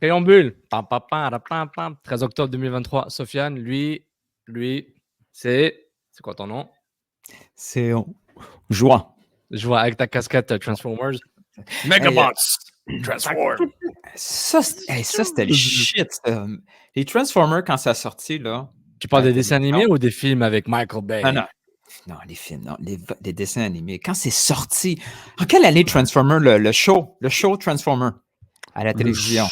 Préambule. Pam, pam, pam, pam, pam. 13 octobre 2023. Sofiane, lui, c'est quoi ton nom? C'est Joie. Je vois avec ta casquette Transformers. Megabots! Transform! Ça, c'était le shit. Les Transformers, quand ça a sorti, là. Tu parles des dessins animés ou des films avec Michael Bay? Non, les films, non. Les dessins animés. Quand c'est sorti. En quelle année Transformers, le show Transformers à la télévision?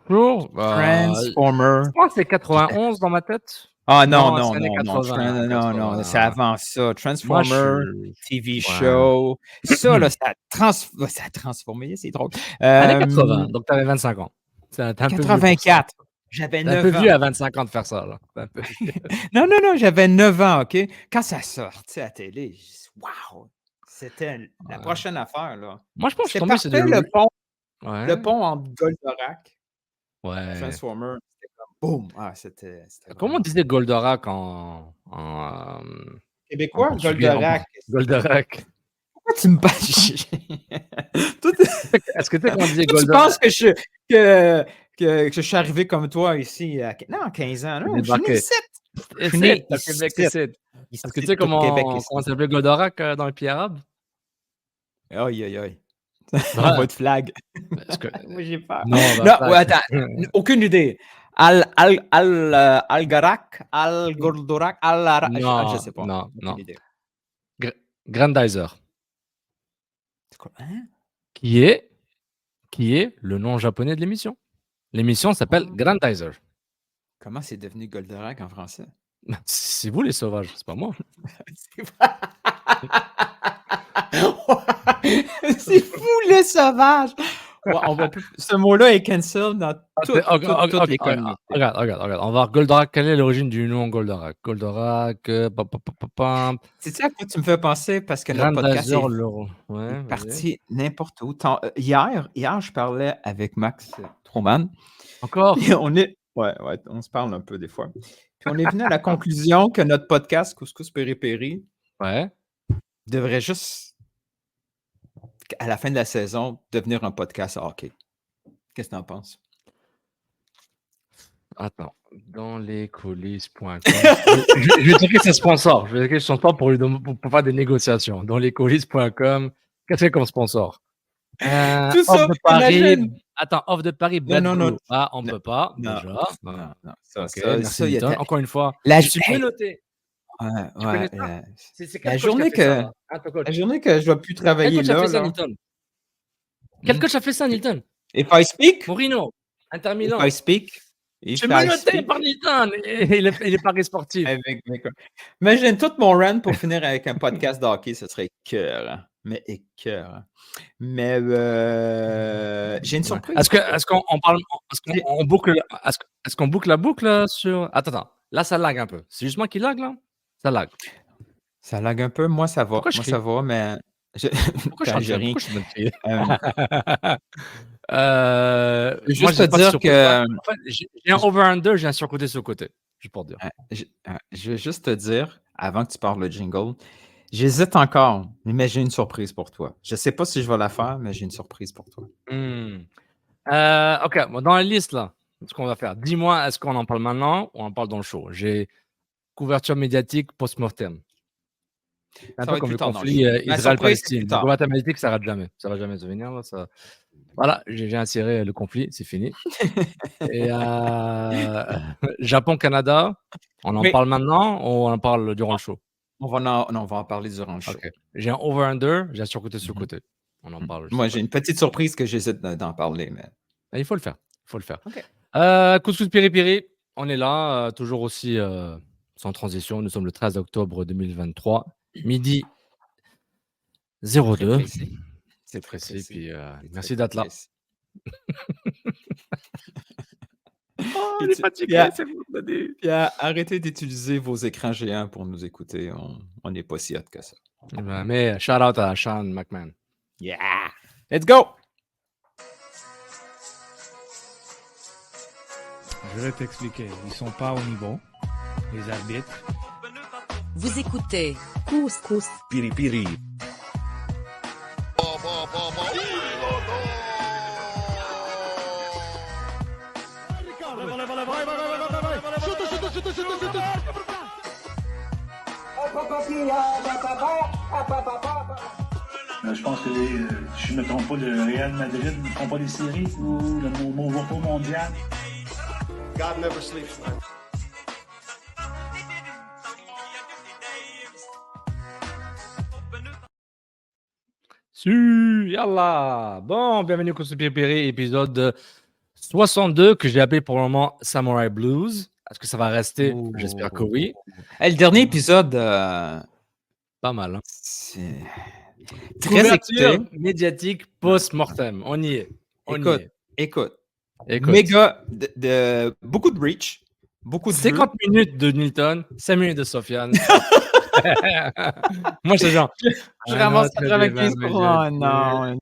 Transformers. Je crois que c'est 91 dans ma tête. Ah non, c'est avant ça. Transformers, TV show. Ça, là, ça a transformé, c'est drôle. Année 80, donc tu avais 25 ans. 84. J'avais 9 ans. Un peu vieux à 25 ans de faire ça, là. Non, j'avais 9 ans, OK? Quand ça sortait à la télé, j'ai dit, wow! C'était la prochaine affaire, là. Moi, je pense que je suis tombé sur le pont entre Goldorak et Transformers. C'était comme boum! Ah, c'était comment on disait Goldorak en québécois? Goldorak. Goldorak. Pourquoi tu me parles? Est-ce que tu sais comment on disait Goldorak? Tu penses que je suis arrivé comme toi ici à 15 ans? Non, je suis né ici. Est-ce que tu sais comment s'appelait Goldorak dans le pays arabe? Aïe. On va être flag. Moi, j'ai peur. Non, attends. Aucune idée. Al-Garak, Al-Goldorak, je sais pas. Non. Grandizer. C'est quoi? Hein? Qui est le nom japonais de l'émission. L'émission s'appelle Grandizer. Comment c'est devenu Goldorak en français? C'est vous les sauvages, c'est pas moi. C'est fou les sauvages! Ce mot-là est cancel dans toutes les communautés. Regarde. On va voir Goldorak. Quelle est l'origine du nom Goldorak? Goldorak. C'est-tu à quoi tu me fais penser? Parce que notre podcast est parti n'importe où. Hier, je parlais avec Max Truman. Encore? On se parle un peu des fois. Puis on est venu à la conclusion que notre podcast Couscous Péripérie devrait juste, à la fin de la saison, devenir un podcast hockey. Qu'est-ce que tu en penses? Attends, dans les coulisses.com. je vais checker ses sponsors. Je vais checker son sponsor pour faire des négociations. Dans les coulisses.com, qu'est-ce que c'est comme sponsor? Tout ça, Paris. Attends, off de Paris, non. Ah, on peut pas, déjà. Non. Merci, Newton. Encore une fois, je suis bien noté. La journée que je ne vais plus travailler là. Quel coach a fait ça, Newton? If I speak? Mourinho, Inter Milan. If I speak? Je suis menotté par Newton. Il est paris sportif. Imagine tout mon run pour finir avec un podcast de hockey, ce serait écœurant. Mais écœurant. Mais j'ai une surprise. Est-ce qu'on boucle la boucle sur... Attends. Là, ça lag un peu. C'est juste moi qui lag, là? Ça lag. Ça lag un peu. Moi, ça va. Ça va, mais... Pourquoi je rien. Juste te dire que... En fait, j'ai un over-under, j'ai un surcoté sur côté. Juste pour dire. Je vais juste te dire, avant que tu parles le jingle, j'hésite encore, mais j'ai une surprise pour toi. Je ne sais pas si je vais la faire, mais j'ai une surprise pour toi. OK, dans la liste, là, ce qu'on va faire, dis-moi, est-ce qu'on en parle maintenant ou on en parle dans le show? J'ai couverture médiatique post-mortem. C'est un peu comme le conflit Israël-Palestine. Le combat médiatique, ça ne rate jamais. Ça ne va jamais se venir. Là, ça... Voilà, j'ai inséré le conflit, c'est fini. Et Japon-Canada, on en parle maintenant ou on en parle durant le show? On va en parler durant le show. Okay. J'ai un over-under, j'ai un surcoté sur côté. On en parle. Moi, j'ai une petite surprise que j'hésite d'en parler. Mais... Il faut le faire. Okay. Couscous Piri-Piri, on est là, toujours aussi sans transition. Nous sommes le 13 octobre 2023, midi 02. C'est précis. Puis, merci d'être là. On est fatigué, c'est vous. Arrêtez d'utiliser vos écrans géants pour nous écouter. On n'est pas si hot que ça. Mais shout out à Sean McMahon. Yeah! Let's go! Je vais t'expliquer. Ils sont pas au niveau, les arbitres. Vous écoutez Couscous Piri-Piri. Je pense que, si je ne me trompe pas, le Real Madrid ne font pas des séries ou le repos mondial. God never sleeps, man. Yallah! Bon, bienvenue au Course Péripérie, épisode 62 que j'ai appelé pour le moment Samurai Blues. Est-ce que ça va rester? J'espère que oui. Le dernier épisode, pas mal. Hein? C'est très écouté. Médiatique post-mortem. On y est. Écoute. Méga, beaucoup de reach. Beaucoup de 50 minutes de Newton, 5 minutes de Sofiane. Moi, c'est genre. Je ramasse 95 pour non.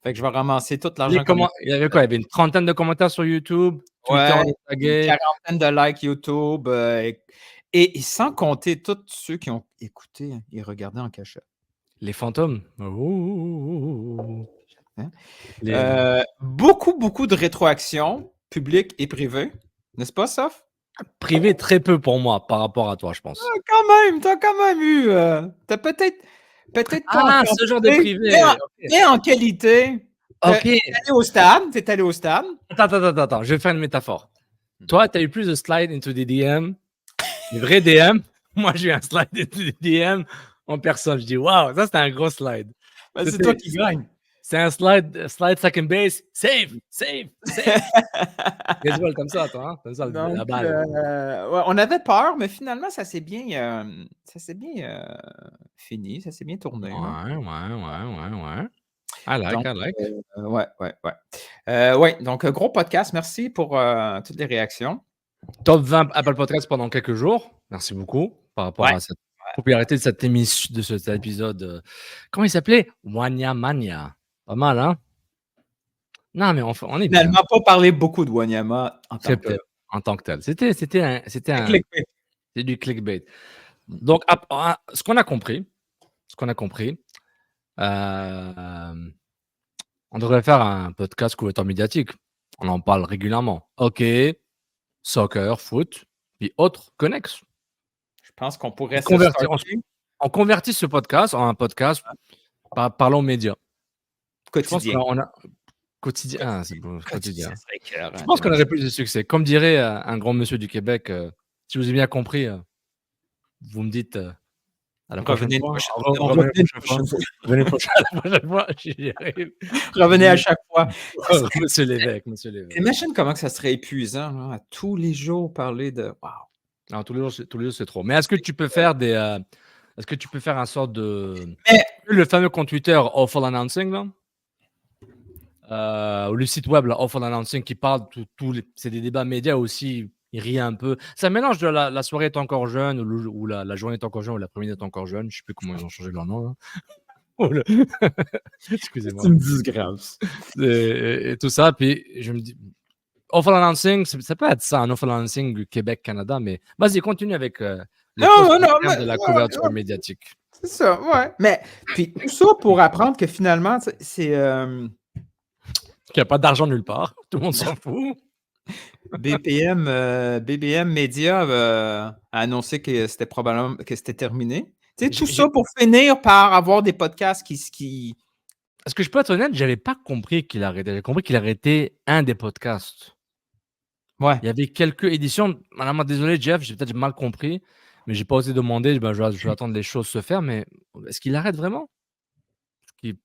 Fait que je vais ramasser tout l'argent. Il y avait quoi? Il y avait une trentaine de commentaires sur YouTube, Twitter, une quarantaine de likes YouTube. Et sans compter tous ceux qui ont écouté et regardé en cachette. Les fantômes. Beaucoup de rétroactions, publiques et privées. N'est-ce pas, Soph? Privé, très peu pour moi par rapport à toi, je pense. T'as quand même eu. T'as peut-être pas. Ce genre de privé. Mais en qualité. Ok. T'es allé au stade. Attends. Je vais faire une métaphore. Toi, t'as eu plus de slide into the DM, des vrais DM. Moi, j'ai eu un slide into the DM en personne. Je dis, waouh, ça, c'était un gros slide. C'est toi qui gagne. C'est un slide second base, save. Baseball comme ça, toi, hein? Comme ça, donc, la balle. On avait peur, mais finalement, ça s'est bien fini, ça s'est bien tourné. Ouais. I like. Ouais, donc gros podcast, merci pour toutes les réactions. Top 20 Apple Podcasts pendant quelques jours. Merci beaucoup par rapport à cette popularité de cette émission, de cet épisode. Comment il s'appelait? Wanyamania. Pas mal, hein? Non, mais on est bien. Finalement, pas parlé beaucoup de Wanyama en tant que tel. C'était c'est du clickbait. Donc, ce qu'on a compris, on devrait faire un podcast couverture médiatique. On en parle régulièrement. OK, soccer, foot, puis autres connexes. Je pense qu'on pourrait on convertit ce podcast en un podcast parlons médias. Quotidien. Quotidien. C'est beau, quotidien. Je pense qu'on aurait plus de succès. Comme dirait un grand monsieur du Québec, si vous avez bien compris, vous me dites à la prochaine fois. Revenez la prochaine fois. Revenez à chaque fois. Monsieur l'évêque. Imagine comment que ça serait épuisant là, à tous les jours parler de wow. Non, tous les jours c'est trop. Mais est-ce que tu peux faire est-ce que tu peux faire un sort de le fameux compte Twitter Awful Announcing là? Ou le site web là, Awful Announcing qui parle c'est des débats médias aussi, il rit un peu. C'est un mélange de la soirée est encore jeune ou la journée est encore jeune ou l'après-midi est encore jeune. Je sais plus comment ils ont changé leur nom. Là. Excusez-moi. C'est une disgrâce. Et tout ça, puis je me dis Awful Announcing, ça peut être ça, un Awful Announcing du Québec-Canada, mais vas-y, continue avec de la couverture médiatique. C'est ça, ouais. Mais puis tout ça pour apprendre que finalement, c'est qu'il n'y a pas d'argent nulle part. Tout le monde s'en fout. BBM Media a annoncé que c'était probablement que c'était terminé. Tu sais, tout ça pour finir par avoir des podcasts qui... Est-ce que je peux être honnête? Je n'avais pas compris qu'il arrêtait. J'ai compris qu'il arrêtait un des podcasts. Ouais. Il y avait quelques éditions. Madame, désolé, Jeff, j'ai peut-être mal compris, mais je n'ai pas osé demander. Je vais attendre les choses se faire, mais est-ce qu'il arrête vraiment? Qui est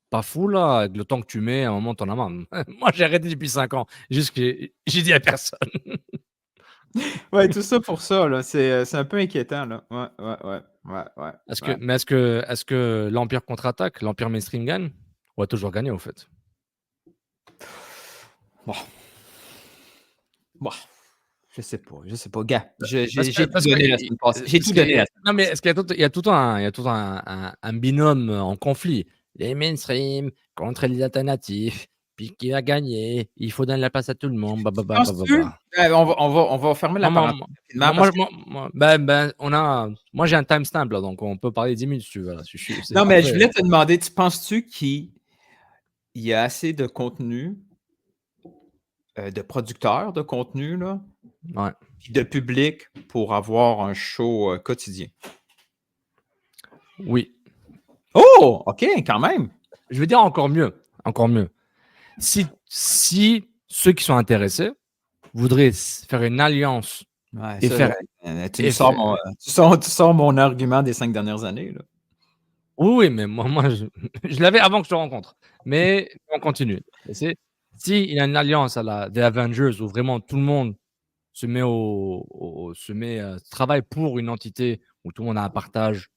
pas fou, là, avec le temps que tu mets, à un moment, t'en as marre. Moi, j'ai arrêté depuis 5 ans. Juste que j'ai dit à personne. Ouais, tout ça pour ça, là. C'est un peu inquiétant, là. Ouais. Est-ce que l'Empire contre-attaque, l'Empire mainstream gagne? Ou a toujours gagné, au fait? Bon. Je sais pas. Gars, j'ai tout donné la semaine passée. Non, mais est-ce qu'il y a tout un binôme en conflit? Les mainstream contre les alternatifs, puis qui va gagner? Il faut donner la place à tout le monde. On va fermer la parenthèse. Moi, j'ai un timestamp, là, donc on peut parler 10 minutes si tu veux. Là. Non, mais je voulais te demander, penses-tu qu'il y a assez de contenu de producteurs de contenu, là, Ouais. puis de public pour avoir un show quotidien. Oui. Oh! OK, quand même. Je veux dire encore mieux. Encore mieux. Si ceux qui sont intéressés voudraient faire une alliance et faire... Tu sors mon argument des 5 dernières années. Là. Oui, mais moi je l'avais avant que je te rencontre. Mais on continue. S'il y a une alliance à la des Avengers où vraiment tout le monde se met travaille pour une entité où tout le monde a un partage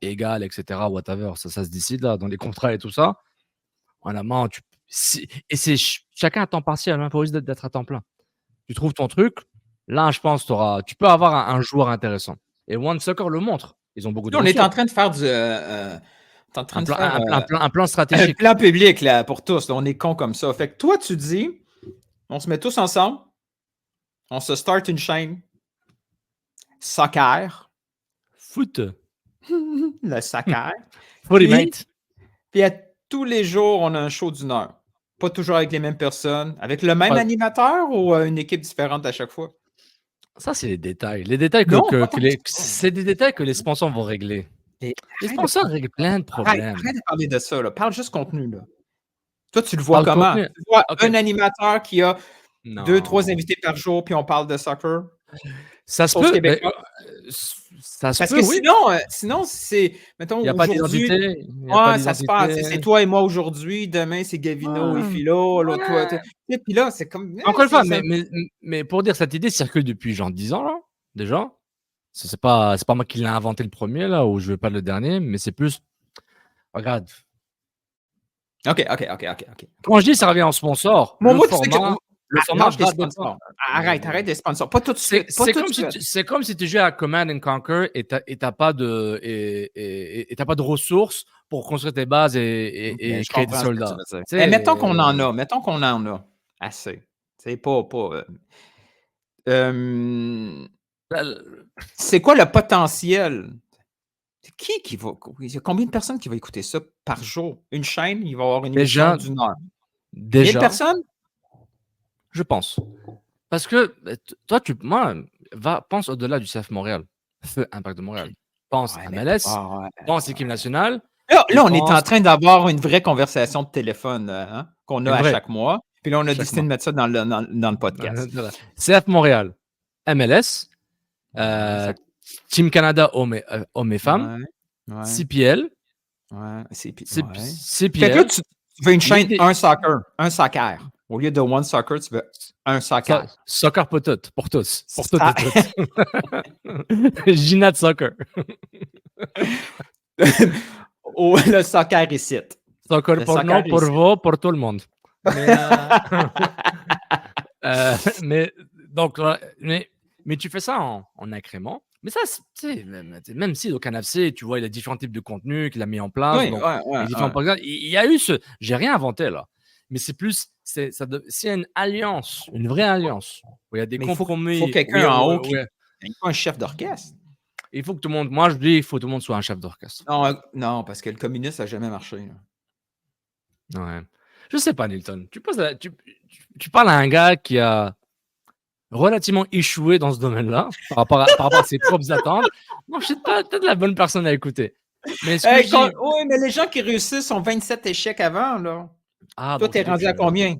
égal, etc., whatever, ça se décide là, dans les contrats et tout ça. Vraiment, c'est chacun à temps partiel, hein, pas obligé d'être à temps plein. Tu trouves ton truc, là, je pense tu peux avoir un joueur intéressant. Et One Soccer le montre. Ils ont beaucoup de ressources. On est en train de faire un plan stratégique. Un plan public là, pour tous. Là, on est cons comme ça. Fait que toi, tu dis, on se met tous ensemble, on se start une chaîne soccer. Foot. Le soccer. Mate. Puis à tous les jours, on a un show d'1 heure. Pas toujours avec les mêmes personnes. Avec le même animateur ou une équipe différente à chaque fois? Ça, c'est les détails. Les détails c'est des détails que les sponsors vont régler. Les sponsors règlent plein de problèmes. Arrête de parler de ça. Là. Parle juste contenu. Là. Toi, tu le vois comment? Tu vois un animateur qui a 2-3 invités par jour, puis on parle de soccer? Ça se peut. Parce que sinon, c'est. Mettons, il n'y a pas d'identité. Ça se passe. C'est toi et moi aujourd'hui. Demain, c'est Gavino et Philo. L'autre, toi. Puis là, c'est comme. Encore une fois, mais pour dire, cette idée circule depuis genre 10 ans, là, déjà. C'est pas moi qui l'ai inventé le premier, là, ou je veux pas le dernier, mais c'est plus. Regarde. OK. Quand je dis ça revient en sponsor, le format des sponsors. Arrête des sponsors. Pas tout de suite. C'est comme si tu jouais à Command and Conquer et t'as pas de ressources pour construire tes bases et créer des soldats. Mettons qu'on en a. Assez. C'est pas. C'est quoi le potentiel? Qui va. Il y a combien de personnes qui vont écouter ça par jour? Une chaîne, il va y avoir une émission d'1 heure. Déjà. 1000 personnes? Je pense. Parce que toi, pense au-delà du CF Montréal. Feu Impact de Montréal. Pense à MLS, pense équipe nationale. Là, on est en train d'avoir une vraie conversation de téléphone qu'on a à chaque mois. Puis là, on a décidé de mettre ça dans le podcast. CF Montréal, MLS, Team Canada, hommes et femmes, CPL. CPL. Fait que là, tu veux une chaîne, un soccer. Au lieu de One Soccer, tu veux un soccer. Soccer pour toutes. Pour toutes. Ginat Soccer. Le soccer ici. Soccer pour nous, pour vous, pour tout le monde. Mais tu fais ça en incrément. Mais ça, même si au Canapé, tu vois, il y a différents types de contenus qu'il a mis en place. Il y a eu j'ai rien inventé là. Mais c'est plus, s'il y a une alliance, une vraie alliance, où il y a des compromis. Il faut quelqu'un en haut il faut un chef d'orchestre. Il faut que tout le monde, moi je dis, il faut que tout le monde soit un chef d'orchestre. Non, parce que le communisme, ça n'a jamais marché. Là. Ouais. Je sais pas, Nilton. Tu parles à un gars qui a relativement échoué dans ce domaine-là, par rapport à ses propres attentes. Non, je sais pas, peut-être la bonne personne à écouter. Mais oui, mais les gens qui réussissent ont 27 échecs avant, là. Toi, t'es rendu à combien?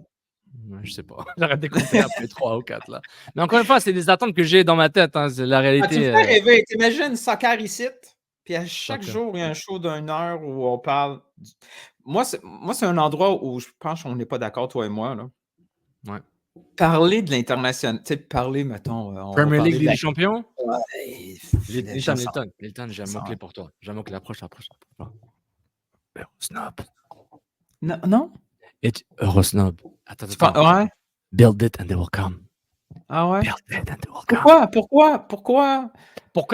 Je sais pas. J'arrête d'écouter après 3 ou 4. Là. Mais encore une fois, c'est des attentes que j'ai dans ma tête. Hein. C'est la réalité. Tu me fais rêver. T'imagines soccer ici, puis à chaque jour, il y a un show d'1 heure où on parle. Moi, c'est un endroit où je pense qu'on n'est pas d'accord, toi et moi. Là. Ouais. Parler de l'international. Tu sais, parler, mettons. Premier League des champions? Ouais. Milton, j'ai un mot-clé pour toi. J'ai un mot-clé. Approche. Eurosnob. Non? Eurosnob. Attends. Ouais. Build it and they will come. Ah ouais? Build it and they will come. Pourquoi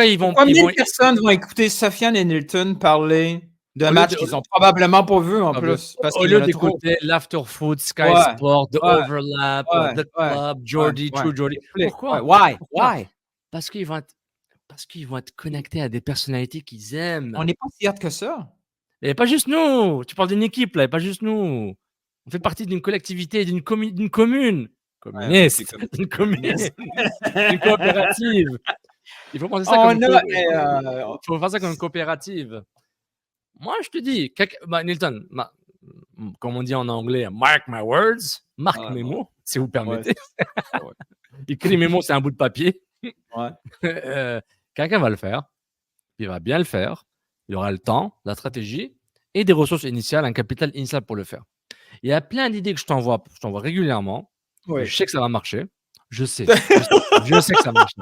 ils vont... Pourquoi 1000 personnes vont écouter Sofiane et Nilton parler d'un match qu'ils n'ont probablement pas vu en plus? Parce au lieu d'écouter l'Afterfoot, Sky Sport, The Overlap, The Club, Jordy, True Jordy. Pourquoi? Why? Parce qu'ils vont être connectés à des personnalités qu'ils aiment. On n'est pas si hâte que ça. Et pas juste nous. Tu parles d'une équipe, là, et pas juste nous. On fait partie d'une collectivité, d'une commune. Communiste. Une coopérative. Il faut penser ça faut faire ça comme une coopérative. Moi, je te dis, Nilton, comme on dit en anglais, mark my words, marque mes mots, si vous permettez. Écris mes mots, c'est un bout de papier. Quelqu'un va le faire, il va bien le faire, il aura le temps, la stratégie et des ressources initiales, un capital initial pour le faire. Il y a plein d'idées que je t'envoie régulièrement. Je sais que ça va marcher. Je sais que ça marche.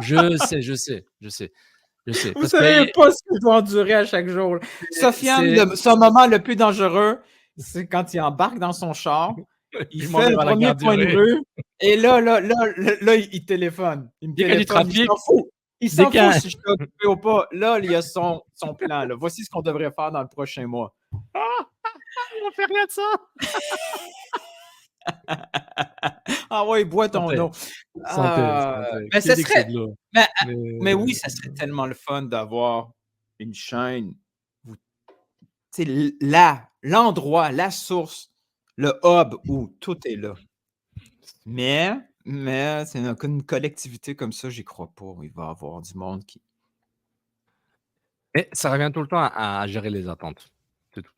Je sais. Vous savez pas ce qu'il doit endurer à chaque jour. Sofiane, son moment le plus dangereux, c'est quand il embarque dans son char, il fait le premier point de rue, et là, il téléphone. Dès qu'il y a du trafic, il s'en fout si je suis occupé ou pas. Là, il y a son plan. Là. Voici ce qu'on devrait faire dans le prochain mois. On fait rien de ça. Ah ouais, bois ton eau. Mais ça serait. Mais oui, ça serait tellement le fun d'avoir une chaîne. L'endroit, la source, le hub où tout est là. Mais c'est une collectivité comme ça, j'y crois pas. Il va y avoir du monde qui. Mais ça revient tout le temps à gérer les attentes. C'est tout.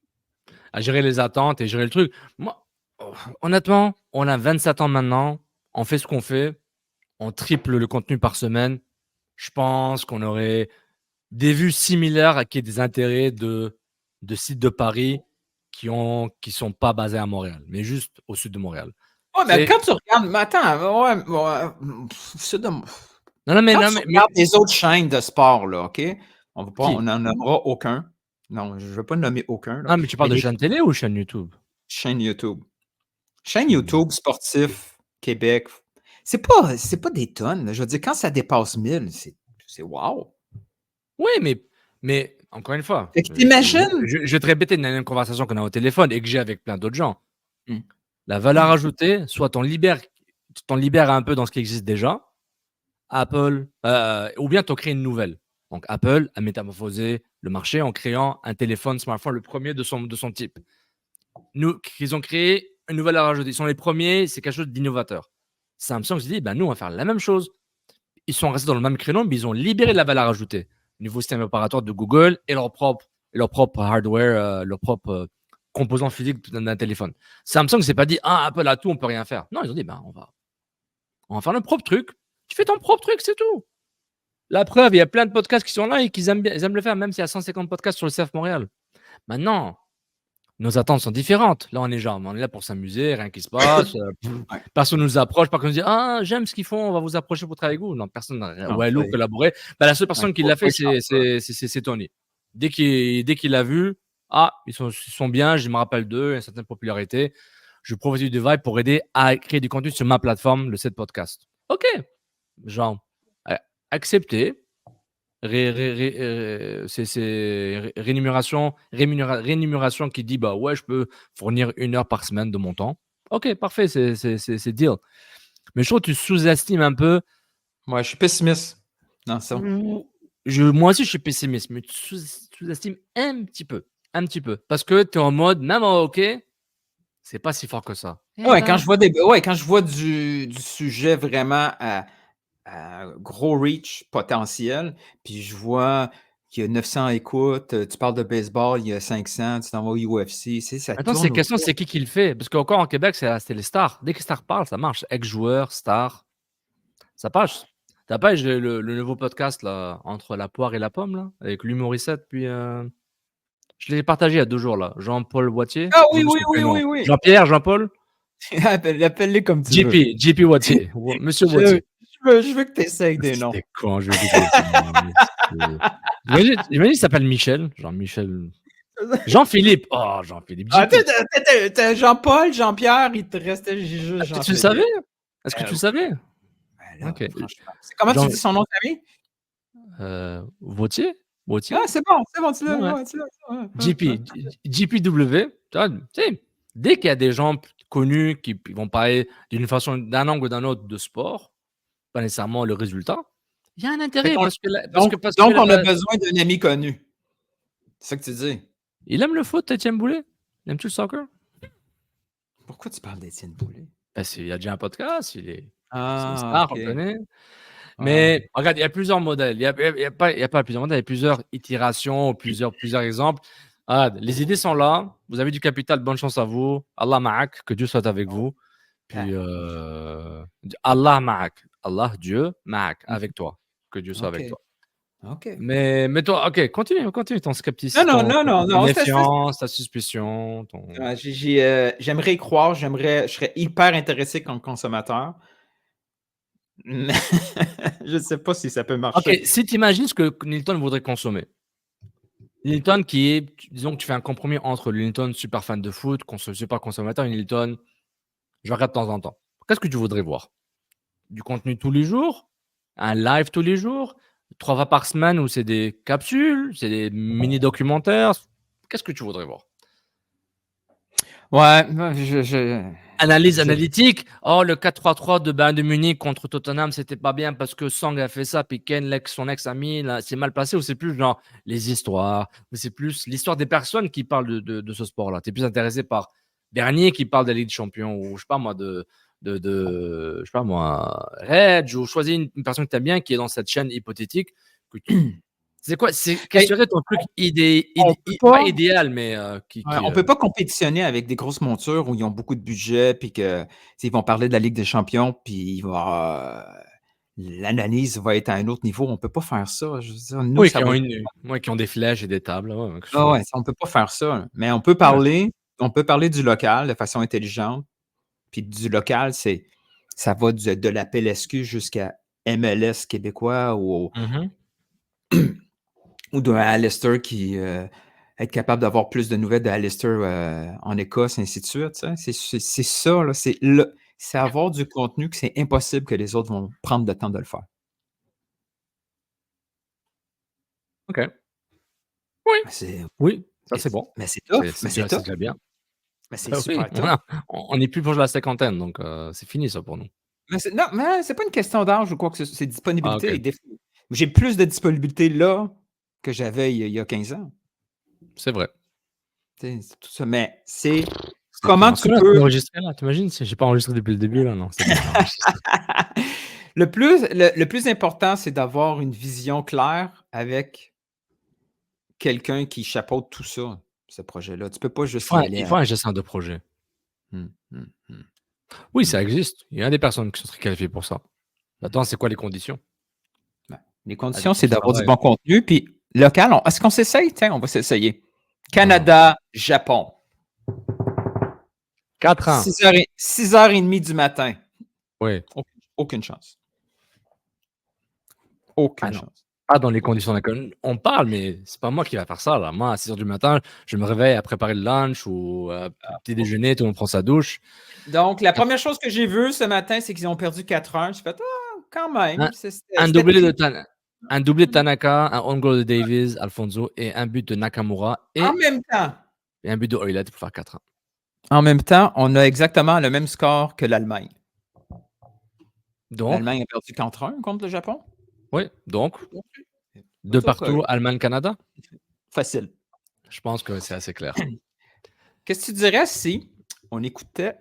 À gérer les attentes et gérer le truc. Moi, honnêtement, on a 27 ans maintenant. On fait ce qu'on fait. On triple le contenu par semaine. Je pense qu'on aurait des vues similaires à qui des intérêts de sites de Paris qui sont pas basés à Montréal, mais juste au sud de Montréal. Ouais, mais quand tu regardes, mais attends, mais regarde les autres chaînes de sport, là, OK? On n'en nommera aucun. Non, je ne veux pas nommer aucun. Là. Non, mais tu parles de chaîne télé ou chaîne YouTube? Chaîne YouTube. Chaîne YouTube, sportif, Québec. C'est pas des tonnes. Là. Je veux dire, quand ça dépasse 1000, c'est wow. Oui, mais encore une fois, t'imagines? Je vais te répéter une conversation qu'on a au téléphone et que j'ai avec plein d'autres gens. La valeur ajoutée, soit t'en libères un peu dans ce qui existe déjà, Apple, ou bien t'en crées une nouvelle. Donc Apple a métamorphosé le marché en créant un téléphone smartphone, le premier de son type. Ils ont créé une nouvelle valeur ajoutée. Ils sont les premiers, c'est quelque chose d'innovateur. Samsung se dit, nous, on va faire la même chose. Ils sont restés dans le même créneau, mais ils ont libéré la valeur ajoutée. Niveau système opératoire de Google et leur propre hardware, leur propre composant physique d'un téléphone. Samsung ne s'est pas dit, Apple a tout, on peut rien faire. Non, ils ont dit, on va faire notre propre truc. Tu fais ton propre truc, c'est tout. La preuve, il y a plein de podcasts qui sont là et qu'ils aiment le faire, même s'il y a 150 podcasts sur le CF Montréal. Maintenant, nos attentes sont différentes. Là, on est là pour s'amuser, rien qui se passe. Personne nous approche, personne nous dit j'aime ce qu'ils font, on va vous approcher pour travailler avec vous. Non, personne n'a collaboré. La seule personne qui l'a fait, c'est Tony. Dès qu'il l'a vu, ils sont bien, je me rappelle d'eux, il y a une certaine popularité. Je profite du vibe pour aider à créer du contenu sur ma plateforme, le 7 podcast. OK. Accepter. C'est rémunération qui dit je peux fournir 1 heure par semaine de mon temps. Ok, parfait, c'est deal. Mais je trouve que tu sous-estimes un peu. Ouais, je suis pessimiste. Non, ça. Moi aussi, je suis pessimiste, mais tu sous-estimes un petit peu. Parce que tu es en mode, même en hockey, c'est pas si fort que ça. Quand je vois du sujet vraiment à gros reach potentiel, puis je vois qu'il y a 900 écoutes, tu parles de baseball, il y a 500, tu t'en vas au UFC, Attends, c'est question, c'est qui le fait? Parce qu'encore en Québec, c'est les stars. Dès que les stars parlent, ça marche. Ex-joueur, star, ça passe. T'as pas le nouveau podcast là, entre la poire et la pomme, là, avec l'humoriste, puis je l'ai partagé il y a 2 jours, là. Jean-Paul Boitier. Ah oui. Jean-Pierre, Jean-Paul. Appelle-les comme tu veux. JP Boitier. Monsieur Boitier. Je veux que tu essayes des noms. C'est con, je veux Imagine, il s'appelle Michel. Jean-Michel. Jean-Philippe. Oh, Jean-Philippe. T'as Jean-Paul, Jean-Pierre, il te restait juste Jean-Philippe. Tu le savais? Est-ce que tu le savais? Okay. Comment tu dis son nom de famille? Vautier? C'est bon, tu l'as. JPW. Dès qu'il y a des gens connus qui vont parler d'un angle ou d'un autre de sport, pas nécessairement le résultat, il y a un intérêt. Donc, on a besoin d'un ami connu. C'est ça que tu dis. Il aime le foot, Étienne Boulay? Aimes-tu le soccer? Pourquoi tu parles d'Étienne Boulay? Il y a déjà un podcast, c'est une Ah, star, on le connaît. Ouais. Mais regarde, il y a plusieurs modèles. Il y a pas plusieurs modèles, il y a plusieurs itérations, plusieurs exemples. Regarde, les idées sont là. Vous avez du capital, bonne chance à vous. Allah ma'ak, que Dieu soit avec vous. Puis Allah ma'ak, Allah, Dieu, ma'ak, avec toi. Que Dieu soit avec toi. OK. Mais toi, OK, continue ton scepticisme, Non. ton méfiance, ta suspicion. J'aimerais y croire, je serais hyper intéressé comme consommateur. Mais je ne sais pas si ça peut marcher. OK, si tu imagines ce que Nilton voudrait consommer. Nilton disons que tu fais un compromis entre le Nilton super fan de foot, super consommateur, et Nilton, je regarde de temps en temps. Qu'est-ce que tu voudrais voir? Du contenu tous les jours? Un live tous les jours? 3 fois par semaine où c'est des capsules? C'est des mini-documentaires? Qu'est-ce que tu voudrais voir? Ouais, Analyse analytique. Oh, le 4-3-3 de Bayern de Munich contre Tottenham, c'était pas bien parce que Sang a fait ça, puis Ken, son ex-ami, c'est mal passé, ou c'est plus genre les histoires, ou c'est plus l'histoire des personnes qui parlent de ce sport-là. Tu es plus intéressé par Bernier qui parle de la Ligue des Champions, ou je sais pas moi, je sais pas moi, Reg, ou choisis une personne que tu aimes bien qui est dans cette chaîne hypothétique. C'est quoi? Quel serait ton truc pas idéal, mais on peut pas compétitionner avec des grosses montures où ils ont beaucoup de budget, puis qu'ils vont parler de la Ligue des Champions, puis l'analyse va être à un autre niveau. On peut pas faire ça. Je veux dire, nous, qui ont des flèches et des tables. On peut pas faire ça. Mais on peut parler du local de façon intelligente. Puis du local, ça va de la PLSQ jusqu'à MLS québécois ou d'un Alistair qui être capable d'avoir plus de nouvelles de Alistair en Écosse, et ainsi de suite. C'est ça, là, c'est avoir du contenu que c'est impossible que les autres vont prendre le temps de le faire. OK. Oui, ça c'est bon. Mais c'est top. C'est déjà bien. Mais c'est super top. On n'est plus pour la cinquantaine, donc c'est fini ça pour nous. Mais c'est pas une question d'âge ou quoi que ce soit, c'est disponibilité. Okay. J'ai plus de disponibilité là que j'avais il y a 15 ans. C'est vrai. C'est tout ça, mais c'est comment tu peux... enregistrer là, t'imagines? J'ai pas enregistré depuis le début là, non. Le plus important, c'est d'avoir une vision claire avec quelqu'un qui chapeaute tout ça, ce projet-là. Tu peux pas juste il faut un gestion de projet. Oui, ça existe. Il y a des personnes qui sont très qualifiées pour ça. Maintenant, c'est quoi les conditions? Les conditions, c'est d'avoir du bon contenu. Puis local, est-ce qu'on s'essaye? Tiens, on va s'essayer. Canada, Japon. 4 ans. 6h30 du matin. Oui. Aucune chance. Aucune chance. Pas dans les conditions d'accueil. On parle, mais c'est pas moi qui va faire ça. Là. Moi, à 6h du matin, je me réveille à préparer le lunch ou petit déjeuner, tout le monde prend sa douche. Donc, la première chose que j'ai vue ce matin, c'est qu'ils ont perdu 4 heures. J'ai fait, quand même. Un doublé de Tanaka, un on goal de Davies, Alfonso, et un but de Nakamura. En même temps. Et un but de Oilette pour faire 4 ans. En même temps, on a exactement le même score que l'Allemagne. Donc, l'Allemagne a perdu 4-1 contre le Japon. Oui, donc, de partout, Allemagne-Canada? Facile. Je pense que c'est assez clair. Qu'est-ce que tu dirais si on écoutait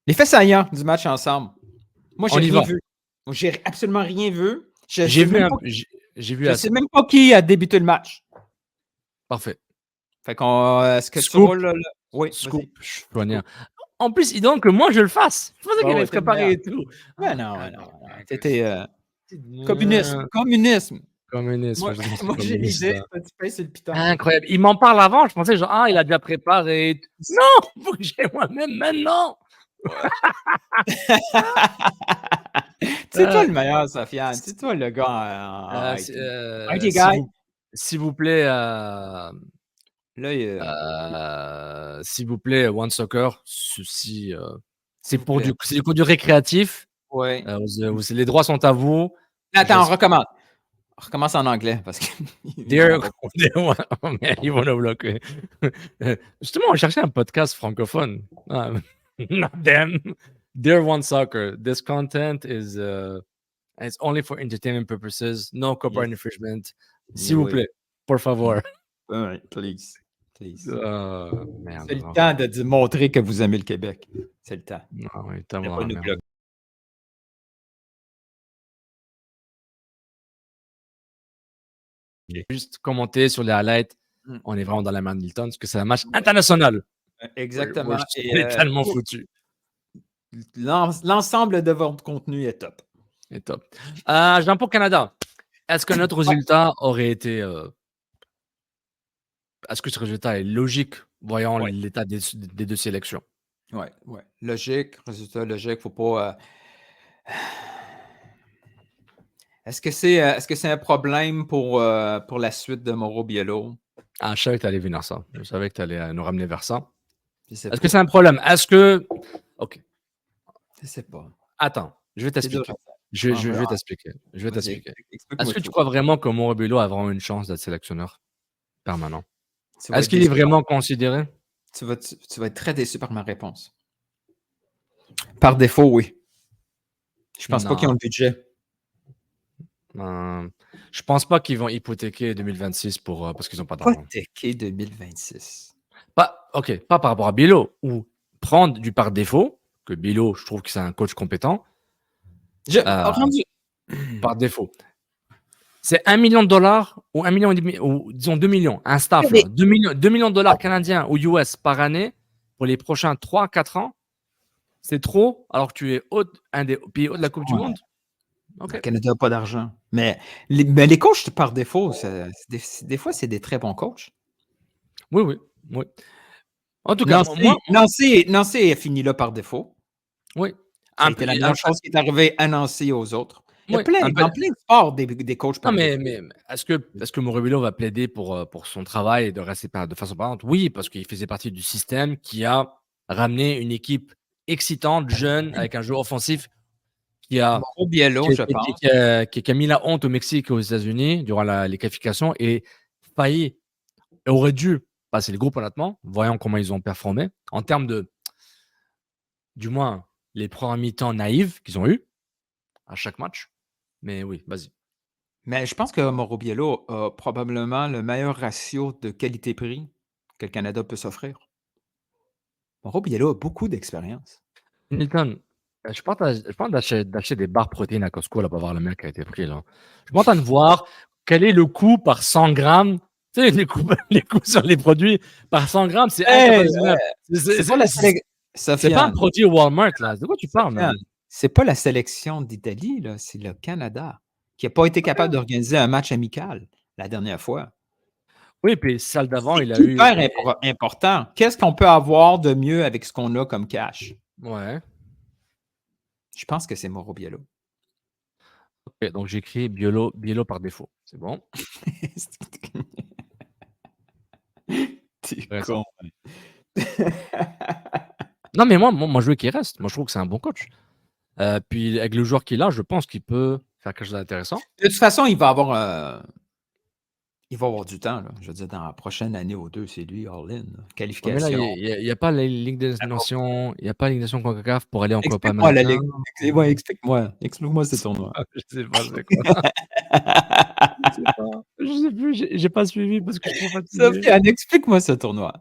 les faits saillants du match ensemble? Moi, j'ai rien vu. J'ai absolument rien vu. Je ne sais même pas qui a débuté le match. Parfait. Fait qu'on. Est-ce que Scoop. tu vois Oui, scoop. En plus, il demande que moi je le fasse. Je pensais qu'il allait se préparer et tout. Mais non. C'était communisme. Moi, j'ai l'idée, tu payes sur le piton. Incroyable. Il m'en parle avant. Je pensais genre, il a déjà préparé. Non, il faut que j'aille moi-même maintenant. C'est toi le meilleur, Sofiane. C'est toi le gars. S'il vous plaît, s'il vous plaît, One Soccer, ceci, c'est pour du contenu récréatif. Ouais. Les droits sont à vous. Attends, on recommence. On recommence en anglais parce que. Ils vont le bloquer. Justement, on cherchait un podcast francophone. Not them. Dear One Soccer, this content is it's only for entertainment purposes. No copyright infringement. S'il vous plaît, por favor. Please. Merde. C'est le temps de montrer que vous aimez le Québec. C'est le temps. Non, il est tellement dans la merde. Juste commenter sur les highlights. On est vraiment dans la merde, Milton, parce que c'est un match international. Exactement. On est tellement foutu. L'ensemble de votre contenu est top. Jean pour Canada. Est-ce que notre résultat aurait été. Est-ce que ce résultat est logique, voyant l'état des deux sélections? Oui. Logique, résultat logique. Faut pas. Est-ce que c'est un problème pour la suite de Mauro Biello? Je savais que tu allais venir ça. Je savais que tu allais nous ramener vers ça. Est-ce que c'est un problème? Est-ce que. OK. Je sais pas. Attends, je vais t'expliquer. Je vais t'expliquer. Est-ce que tu crois vraiment que Mauro Biello a vraiment une chance d'être sélectionneur permanent? Est-ce qu'il est vraiment considéré? Tu vas être très déçu par ma réponse. Par défaut, oui. Je pense pas qu'ils ont le budget. Je pense pas qu'ils vont hypothéquer 2026 parce qu'ils n'ont pas d'argent. Hypothéquer 2026. Pas par rapport à Biello, ou prendre du par défaut, que Biello, je trouve que c'est un coach compétent. Par défaut. C'est $1 million ou 1,5 million, ou disons 2 millions, un staff. Là, 2 millions de dollars canadiens ou US par année pour les prochains 3-4 ans. C'est trop alors que tu es un des pays hauts de la Coupe du Monde. Le Canada n'a pas d'argent. Mais les coachs par défaut, des fois, c'est des très bons coachs. Oui. En tout cas, Nancy est fini là par défaut. Oui. C'est la même chose qui est arrivée à Nancy aux autres. Il y a plein de sports des coachs par défaut. Mais est-ce que Mauro Biello va plaider pour son travail et de rester de façon permanente? Oui, parce qu'il faisait partie du système qui a ramené une équipe excitante, jeune, avec un jeu offensif qui a mis la honte au Mexique et aux États-Unis durant les qualifications et failli et aurait dû passer le groupe, honnêtement, voyant comment ils ont performé en termes de, du moins, les premiers mi-temps naïfs qu'ils ont eu à chaque match. Mais oui, vas-y. Mais je pense que Mauro Biello a probablement le meilleur ratio de qualité-prix que le Canada peut s'offrir. Mauro Biello a beaucoup d'expérience. Milton, je pense d'acheter des barres protéines à Costco là, pour voir le mec qui a été pris. Là. Je m'entends de voir quel est le coût par 100 grammes. Tu sais, les coûts sur les produits par 100 grammes, c'est incapable. C'est pas un produit Walmart, là. De quoi tu parles, man? C'est pas la sélection d'Italie, là, c'est le Canada qui n'a pas été capable d'organiser un match amical la dernière fois. Oui, puis celle d'avant, il a eu. C'est hyper important. Qu'est-ce qu'on peut avoir de mieux avec ce qu'on a comme cash? Ouais. Je pense que c'est Mauro Biello. Ok, donc j'écris Biello par défaut. C'est bon. T'es con. Non, mais moi, je veux qu'il reste. Moi, je trouve que c'est un bon coach. Puis, avec le joueur qu'il a, je pense qu'il peut faire quelque chose d'intéressant. De toute façon, il va avoir du temps. Là. Je veux dire, dans la prochaine année ou deux, c'est lui, all-in. Qualification. Mais là, il n'y a pas la Ligue des Nations. Il n'y a pas la Ligue des Nations CONCACAF pour aller en Copa América. Explique-moi. Explique-moi ce tournoi. Je sais pas, c'est quoi. Je sais plus. J'ai pas suivi parce que je suis trop fatigué. Sofiane, explique-moi ce tournoi.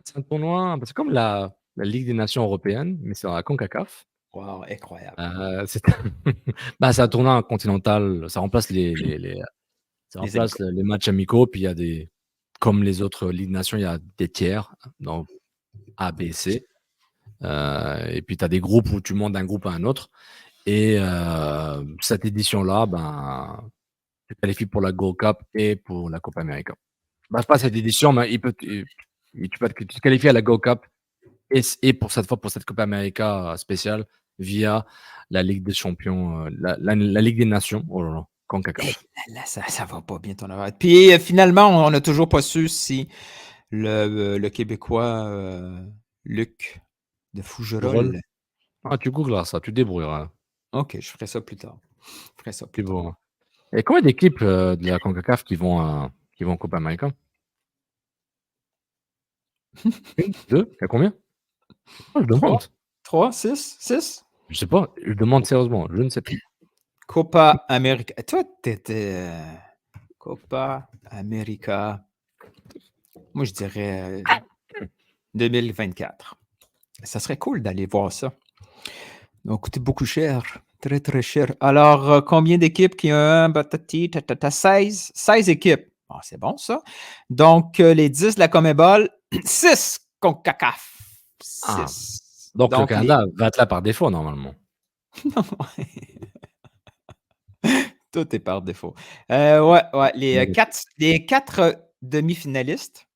C'est un tournoi. C'est comme la Ligue des Nations européenne, mais c'est dans la CONCACAF. Wow, incroyable. C'est un tournoi continental. Ça remplace les matchs amicaux. Puis il y a comme les autres Ligues des Nations, il y a des tiers, donc A, B, C. Et puis tu as des groupes où tu montes d'un groupe à un autre. Et cette édition-là, tu qualifies pour la Gold Cup et pour la Copa América. Pas cette édition, mais tu peux te qualifier à la Gold Cup et pour cette fois, pour cette Copa América spéciale, via la Ligue des Champions, la Ligue des Nations. Oh là là, CONCACAF. Là, ça va pas bien ton affaire. Puis finalement, on n'a toujours pas su si le Québécois Luc de Fougerolles. Tu googleras ça, tu débrouilleras. Ok, je ferai ça plus tard. Bon. Et combien d'équipes de la CONCACAF qui vont en Copa América? 1, 2, il y a combien? Je demande. 3, 6? Je sais pas, je demande sérieusement, je ne sais plus. Copa América. Toi, t'étais Copa América. Moi, je dirais 2024. Ça serait cool d'aller voir ça. Ça va coûter beaucoup cher. Très, très cher. Alors, combien d'équipes qui ont 16 équipes. Ah, c'est bon, ça. Donc, les 10 de la CONMEBOL, 6 CONCACAF. 6. Donc, le Canada va être là par défaut, normalement. Tout est par défaut. Ouais. Les 4 demi-finalistes,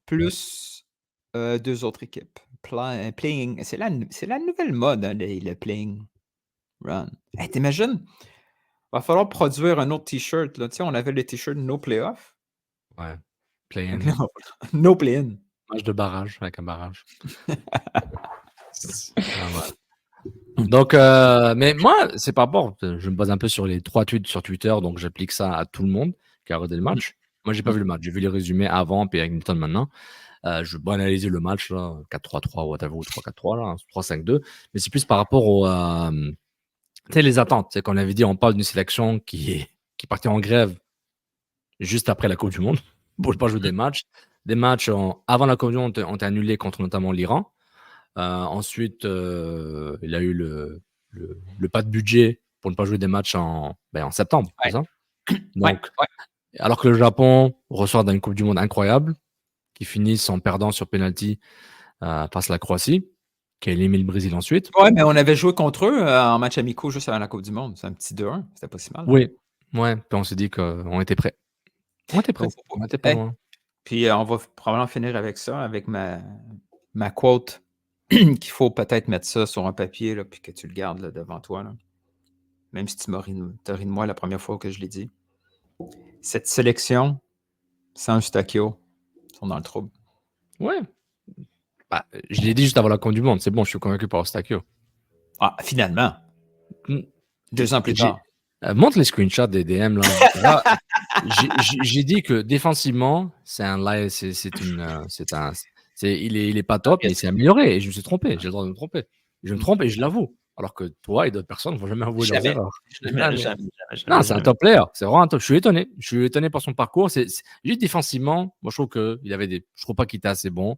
plus 2 autres équipes. Playing, c'est la nouvelle mode, hein, le playing run. Hey, t'imagines? Va falloir produire un autre t-shirt. Là. Tu sais, on avait le t-shirt No Playoff. Ouais. Play-in. No Play-in. Match de barrage avec un barrage. Donc, mais moi, c'est pas bon. Je me base un peu sur les 3 tweets sur Twitter, donc j'applique ça à tout le monde qui a regardé le match. Moi, j'ai pas vu le match. J'ai vu les résumés avant, puis avec Newton maintenant. Je vais pas analyser le match, là, 4-3-3, whatever, ou 3-4-3, là, 3-5-2. Mais c'est plus par rapport aux les attentes. C'est qu'on avait dit, on parle d'une sélection qui partait en grève juste après la Coupe du Monde pour ne pas jouer des matchs. Des matchs avant la Coupe du Monde ont été annulés contre notamment l'Iran. Ensuite, il a eu le pas de budget pour ne pas jouer des matchs en septembre. Ouais. C'est ça? Donc, alors que le Japon ressort d'une Coupe du Monde incroyable, qui finissent en perdant sur penalty face à la Croatie, qui a éliminé le Brésil ensuite. Ouais, mais on avait joué contre eux en match amicaux juste avant la Coupe du Monde. C'est un petit 2-1. C'était pas si mal. Oui. Ouais. Puis on s'est dit qu'on était prêts. On était prêts. On était pas loin. Puis on va probablement finir avec ça, avec ma quote qu'il faut peut-être mettre ça sur un papier, là, puis que tu le gardes là, devant toi. Là. Même si tu m'as ri de moi la première fois que je l'ai dit. Cette sélection, sans Eustachio, sont dans le trouble. Ouais. Bah, je l'ai dit juste avant la Coupe du Monde. C'est bon, je suis convaincu par Eustachio. Ah, finalement. 2 ans plus tard. Montre les screenshots des DM. Là. J'ai dit que défensivement, c'est un live, il est pas top, mais il s'est amélioré. Et je me suis trompé. J'ai le droit de me tromper. Je me trompe et je l'avoue. Alors que toi et d'autres personnes ne vont jamais avouer leurs erreurs. Non, c'est un top player. C'est vraiment un top. Je suis étonné. Je suis étonné par son parcours. Juste défensivement, moi, je trouve qu'il avait je trouve pas qu'il était assez bon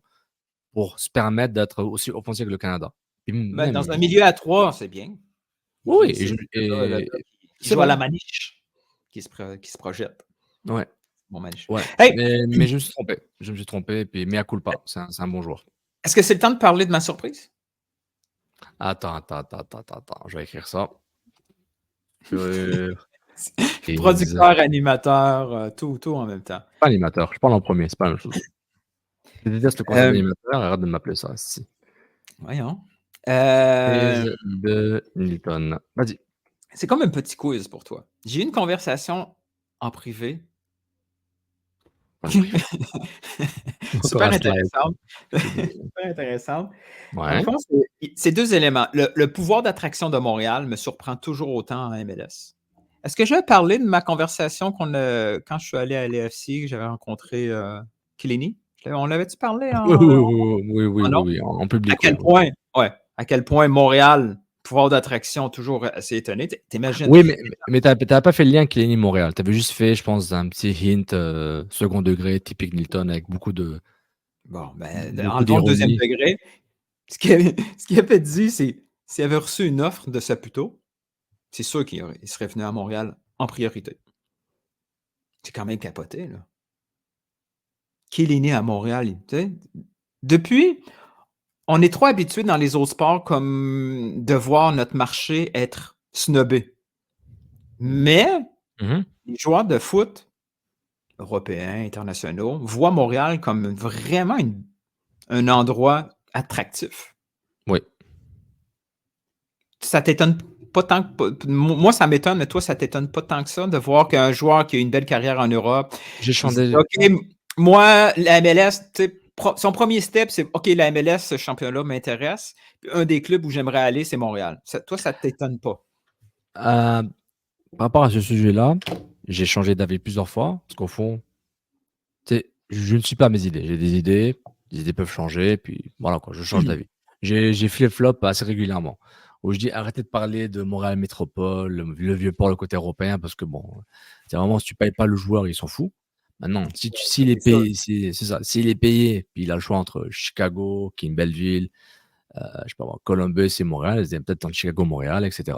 pour se permettre d'être aussi offensif que le Canada. Mais dans un milieu à 3, c'est bien. Oui. Il joue à la maniche qui se projette. Ouais. Bon maniche. Ouais. Hey! Mais je me suis trompé. Je me suis trompé. Puis mea culpa. C'est un bon joueur. Est-ce que c'est le temps de parler de ma surprise? Attends. Je vais écrire ça. Producteur, animateur, tout en même temps. Pas animateur. Je parle en premier. C'est pas la même chose. Je déteste le concept d'animateur. Arrête de m'appeler ça. Si. Voyons. De Newton. Vas-y. C'est comme un petit quiz pour toi. J'ai eu une conversation en privé. Super intéressante. Super intéressante. Ouais. C'est 2 éléments. Le pouvoir d'attraction de Montréal me surprend toujours autant en MLS. Est-ce que je vais parler de ma conversation quand je suis allé à l'AFC, j'avais rencontré Kilini? On l'avait-tu parlé en public. À quel point Montréal, pouvoir d'attraction, toujours assez étonné. T'imagines? Oui, mais t'as pas fait le lien avec Kilini Montréal. T'avais juste fait, je pense, un petit hint second degré, typique Nilton, avec beaucoup de. Bon, en deuxième degré, ce qu'il avait dit, c'est s'il avait reçu une offre de Saputo, c'est sûr qu'il serait venu à Montréal en priorité. C'est quand même capoté, là. Kilini à Montréal, tu sais. Depuis, on est trop habitué dans les autres sports comme de voir notre marché être snobé. Mais les joueurs de foot européens, internationaux, voient Montréal comme vraiment un endroit attractif. Oui. Ça t'étonne pas tant que... Moi, ça m'étonne, mais toi, ça t'étonne pas tant que ça de voir qu'un joueur qui a une belle carrière en Europe... J'ai changé... OK, moi, la MLS, son premier step, c'est OK, la MLS, ce championnat m'intéresse. Un des clubs où j'aimerais aller, c'est Montréal. Toi, ça t'étonne pas? Par rapport à ce sujet-là, j'ai changé d'avis plusieurs fois, parce qu'au fond, je ne suis pas à mes idées. J'ai des idées peuvent changer, puis voilà, quoi, je change d'avis. J'ai flip-flop assez régulièrement, où je dis arrêtez de parler de Montréal Métropole, le Vieux-Port, le côté européen, parce que bon, c'est vraiment, si tu payes pas le joueur, il s'en fout. Maintenant, s'il est payé, c'est ça, s'il est payé, puis il a le choix entre Chicago, qui est une belle ville, je sais pas moi, Columbus et Montréal, elles étaient peut-être dans Chicago-Montréal, etc.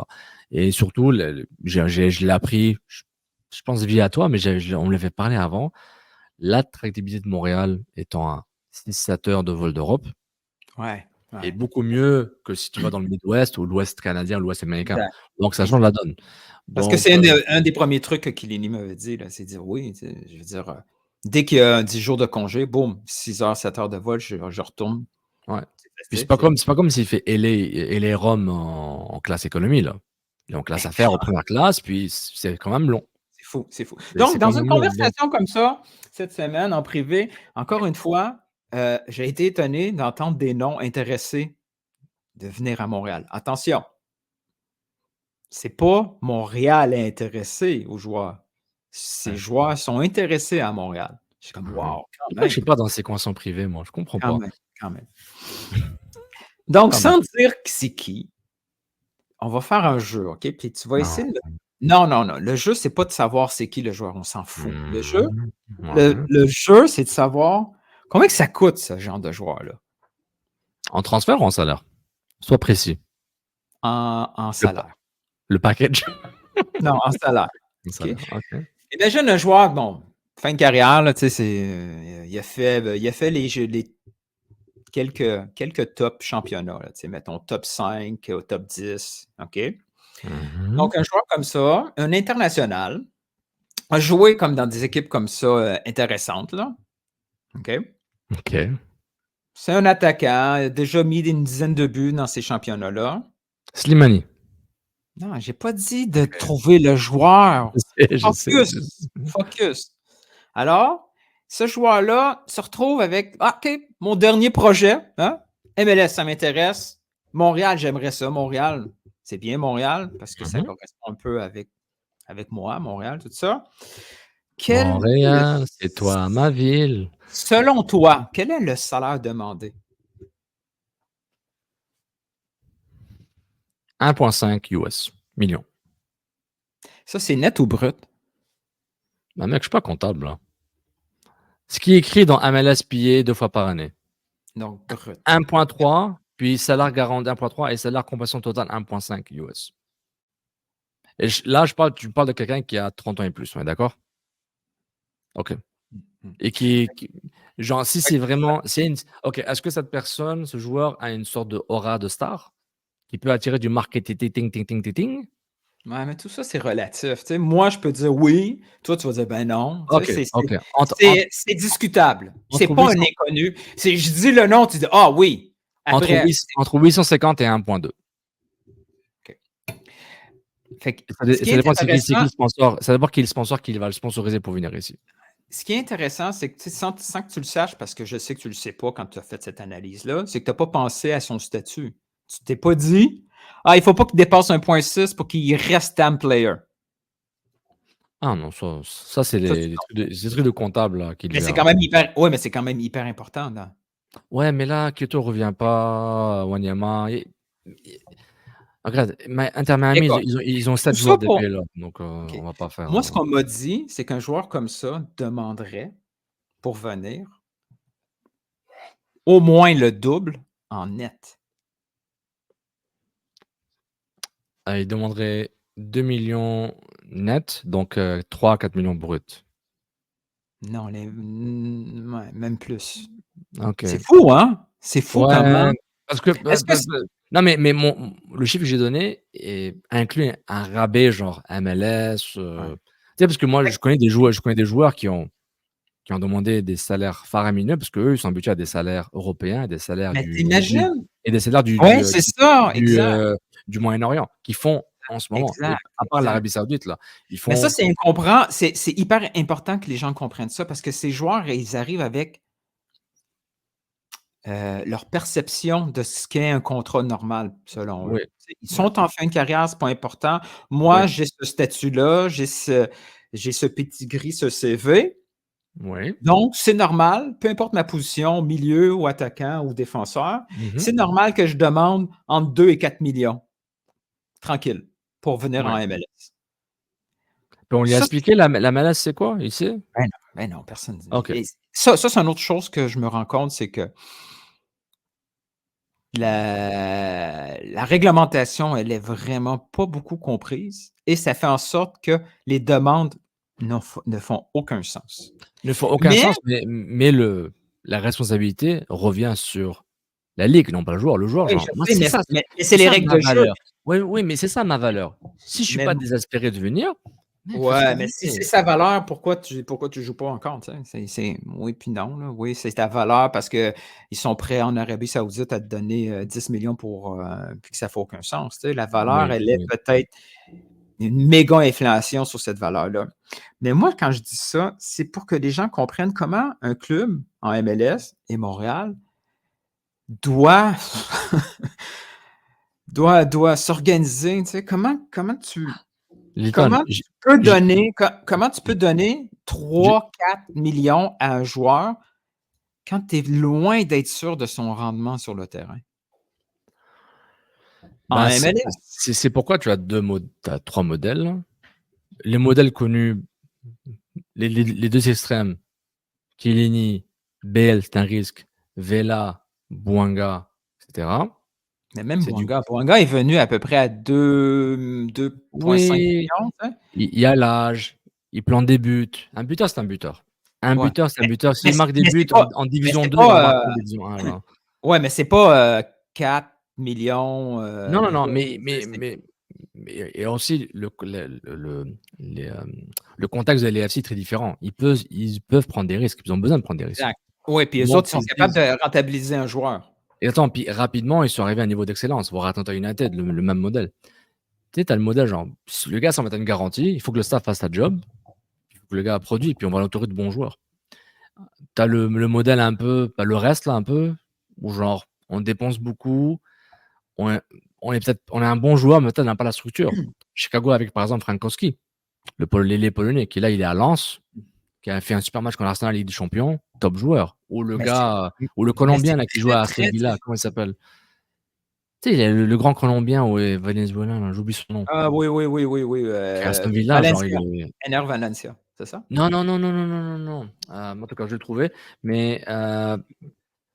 Et surtout, je l'ai appris, je pense via toi, mais on me l'avait parlé avant, l'attractivité de Montréal étant à 6-7 heures de vol d'Europe est beaucoup mieux que si tu vas dans le Midwest ou l'Ouest canadien, l'Ouest américain. Exact. Donc, ça change la donne. Parce que c'est un des premiers trucs qu'Ilini m'avait dit, là, c'est de dire oui, je veux dire, dès qu'il y a 10 jours de congé, boum, 6 heures, 7 heures de vol, je retourne. Ouais. Puis c'est pas comme s'il fait LA Rome en classe économie, là. Il est en classe affaires, en première classe, puis c'est quand même long. C'est fou. Donc, dans une conversation comme ça, cette semaine, en privé, encore une fois, j'ai été étonné d'entendre des noms intéressés de venir à Montréal. Attention, c'est pas Montréal intéressé aux joueurs. Ces joueurs sont intéressés à Montréal. Je suis comme, wow, quand même. Je suis pas dans ces conventions privées, moi. Je comprends pas. Quand même. Donc, sans dire c'est qui, on va faire un jeu, OK? Puis tu vas essayer de... Non. Le jeu, c'est pas de savoir c'est qui le joueur. On s'en fout. Le jeu, le jeu, c'est de savoir combien que ça coûte, ce genre de joueur-là. En transfert ou en salaire? Sois précis. En salaire. Le package? Non, en salaire. Okay. Imagine un joueur, bon, fin de carrière, là, tu sais, il a fait les quelques top championnats, là, tu sais, mettons top 5, top 10, OK? Donc, un joueur comme ça, un international, a joué comme dans des équipes comme ça intéressantes, là. OK? C'est un attaquant, il a déjà mis une dizaine de buts dans ces championnats-là. Slimani. Non, j'ai pas dit de trouver le joueur. Focus. Alors, ce joueur-là se retrouve avec OK, mon dernier projet, hein? MLS, ça m'intéresse. Montréal, j'aimerais ça. Montréal, c'est bien Montréal, parce que ça correspond un peu avec moi, Montréal, tout ça. Montréal, c'est toi, ma ville. Selon toi, quel est le salaire demandé? 1,5 US millions. Ça, c'est net ou brut? Ben mec, je suis pas comptable, là. Ce qui est écrit dans MLS payé 2 fois par année. Donc, brut. 1,3, puis salaire garanti 1,3 et salaire compensation totale 1,5 US. Et là, tu parles de quelqu'un qui a 30 ans et plus, on est d'accord? OK. Et genre, si c'est vraiment... OK, est-ce que cette personne, ce joueur, a une sorte de aura de star qui peut attirer du marketing? Ouais, mais tout ça, c'est relatif. Tu sais, moi, je peux dire oui. Toi, tu vas dire ben non. C'est discutable. C'est pas un inconnu. Je dis le nom, tu dis ah oui. Après, entre 850 et 1,2. OK. Ça dépend qui le sponsor. Ça dépend qui est le sponsor qui va le sponsoriser pour venir ici. Ce qui est intéressant, c'est que sans que tu le saches, parce que je sais que tu ne le sais pas quand tu as fait cette analyse-là, c'est que tu n'as pas pensé à son statut. Tu t'es pas dit il ne faut pas qu'il dépasse 1,6 pour qu'il reste damn player. Ah non, ça c'est les trucs de comptable là, qui mais c'est quand même hyper. Oui, mais c'est quand même hyper important. Là. Ouais, mais là, Kyoto ne revient pas, Wanyama. Regarde, Inter Miami, ils ont 7 joueurs d'épée là, donc on va pas faire. Moi, ce qu'on m'a dit, c'est qu'un joueur comme ça demanderait pour venir au moins le double en net. Il demanderait 2 millions net, donc 3 à 4 millions bruts. Non, même plus. Okay. C'est fou, hein? C'est fou quand même. Parce que, non, mais le chiffre que j'ai donné inclut un rabais genre MLS. Tu sais, parce que moi, je connais des joueurs qui ont demandé des salaires faramineux parce qu'eux, ils sont habitués à des salaires européens, des salaires et des salaires du Moyen-Orient qui font en ce moment. À part l'Arabie Saoudite, là. Mais ça, c'est hyper important que les gens comprennent ça parce que ces joueurs, ils arrivent avec leur perception de ce qu'est un contrat normal, selon eux. Ils sont en fin de carrière, c'est pas important. Moi, j'ai ce statut-là, j'ai ce petit gris, ce CV. Donc, c'est normal, peu importe ma position, milieu ou attaquant ou défenseur, c'est normal que je demande entre 2 et 4 millions. Tranquille, pour venir en MLS. Puis on lui a expliqué la MLS, c'est quoi, ici? Ben non, personne ne dit. Okay. Ça, c'est une autre chose que je me rends compte, c'est que la réglementation, elle est vraiment pas beaucoup comprise et ça fait en sorte que les demandes ne font aucun sens. Ne font aucun sens, mais la responsabilité revient sur la ligue, non pas le joueur. Le joueur, Oui, genre, moi, sais, c'est ça, mais c'est les règles ma de jeu. valeur. Oui, mais c'est ça ma valeur. Si je suis pas désespéré de venir, ouais, mais si c'est sa valeur, pourquoi tu joues pas encore? Oui, puis non. Là. Oui, c'est ta valeur parce qu'ils sont prêts en Arabie Saoudite à te donner 10 millions pour puis que ça ne fait aucun sens. La valeur, elle est peut-être une méga inflation sur cette valeur-là. Mais moi, quand je dis ça, c'est pour que les gens comprennent comment un club en MLS et Montréal doit s'organiser. Comment tu peux donner 3-4 millions à un joueur quand tu es loin d'être sûr de son rendement sur le terrain? En MLS. C'est pourquoi tu as 3 modèles. Les modèles connus, les deux extrêmes, Chiellini, BL, c'est un risque, Vela, Bouanga, etc. Mais même Bouanga est venu à peu près à 2,5 millions. Il y a l'âge, il plante des buts. Un buteur, c'est un buteur. Buteur, c'est un buteur. S'il marque des buts en Division 2, il va marquer en Division 1. Oui, mais c'est pas 4 millions. Non, mais et aussi le contexte de l'AFC est très différent. Ils peuvent prendre des risques. Ils ont besoin de prendre des risques. Exact. Oui, puis les autres sont capables de rentabiliser un joueur. Et attends, puis rapidement, ils sont arrivés à un niveau d'excellence. Voir Atlanta United, le même modèle. Tu sais, tu as le modèle genre, le gars s'en met à une garantie, il faut que le staff fasse sa job, il faut que le gars produit, puis on va l'entourer de bons joueurs. Tu as le modèle un peu, pas le reste là un peu, où genre, on dépense beaucoup, on est un bon joueur, mais peut-être on n'a pas la structure. Chicago avec par exemple Frankowski, l'ailier polonais, qui là il est à Lens, qui a fait un super match contre Arsenal Ligue des Champions, top joueur. Ou le gars, ou le Colombien là, qui joue à Aston Villa, comment il s'appelle? Tu sais, il y a le grand Colombien ou Venezuela, j'oublie son nom. Ah oui. Aston Villa, Valencia. Genre Ener Valencia, c'est ça? Non. En tout cas, je l'ai trouvé. Mais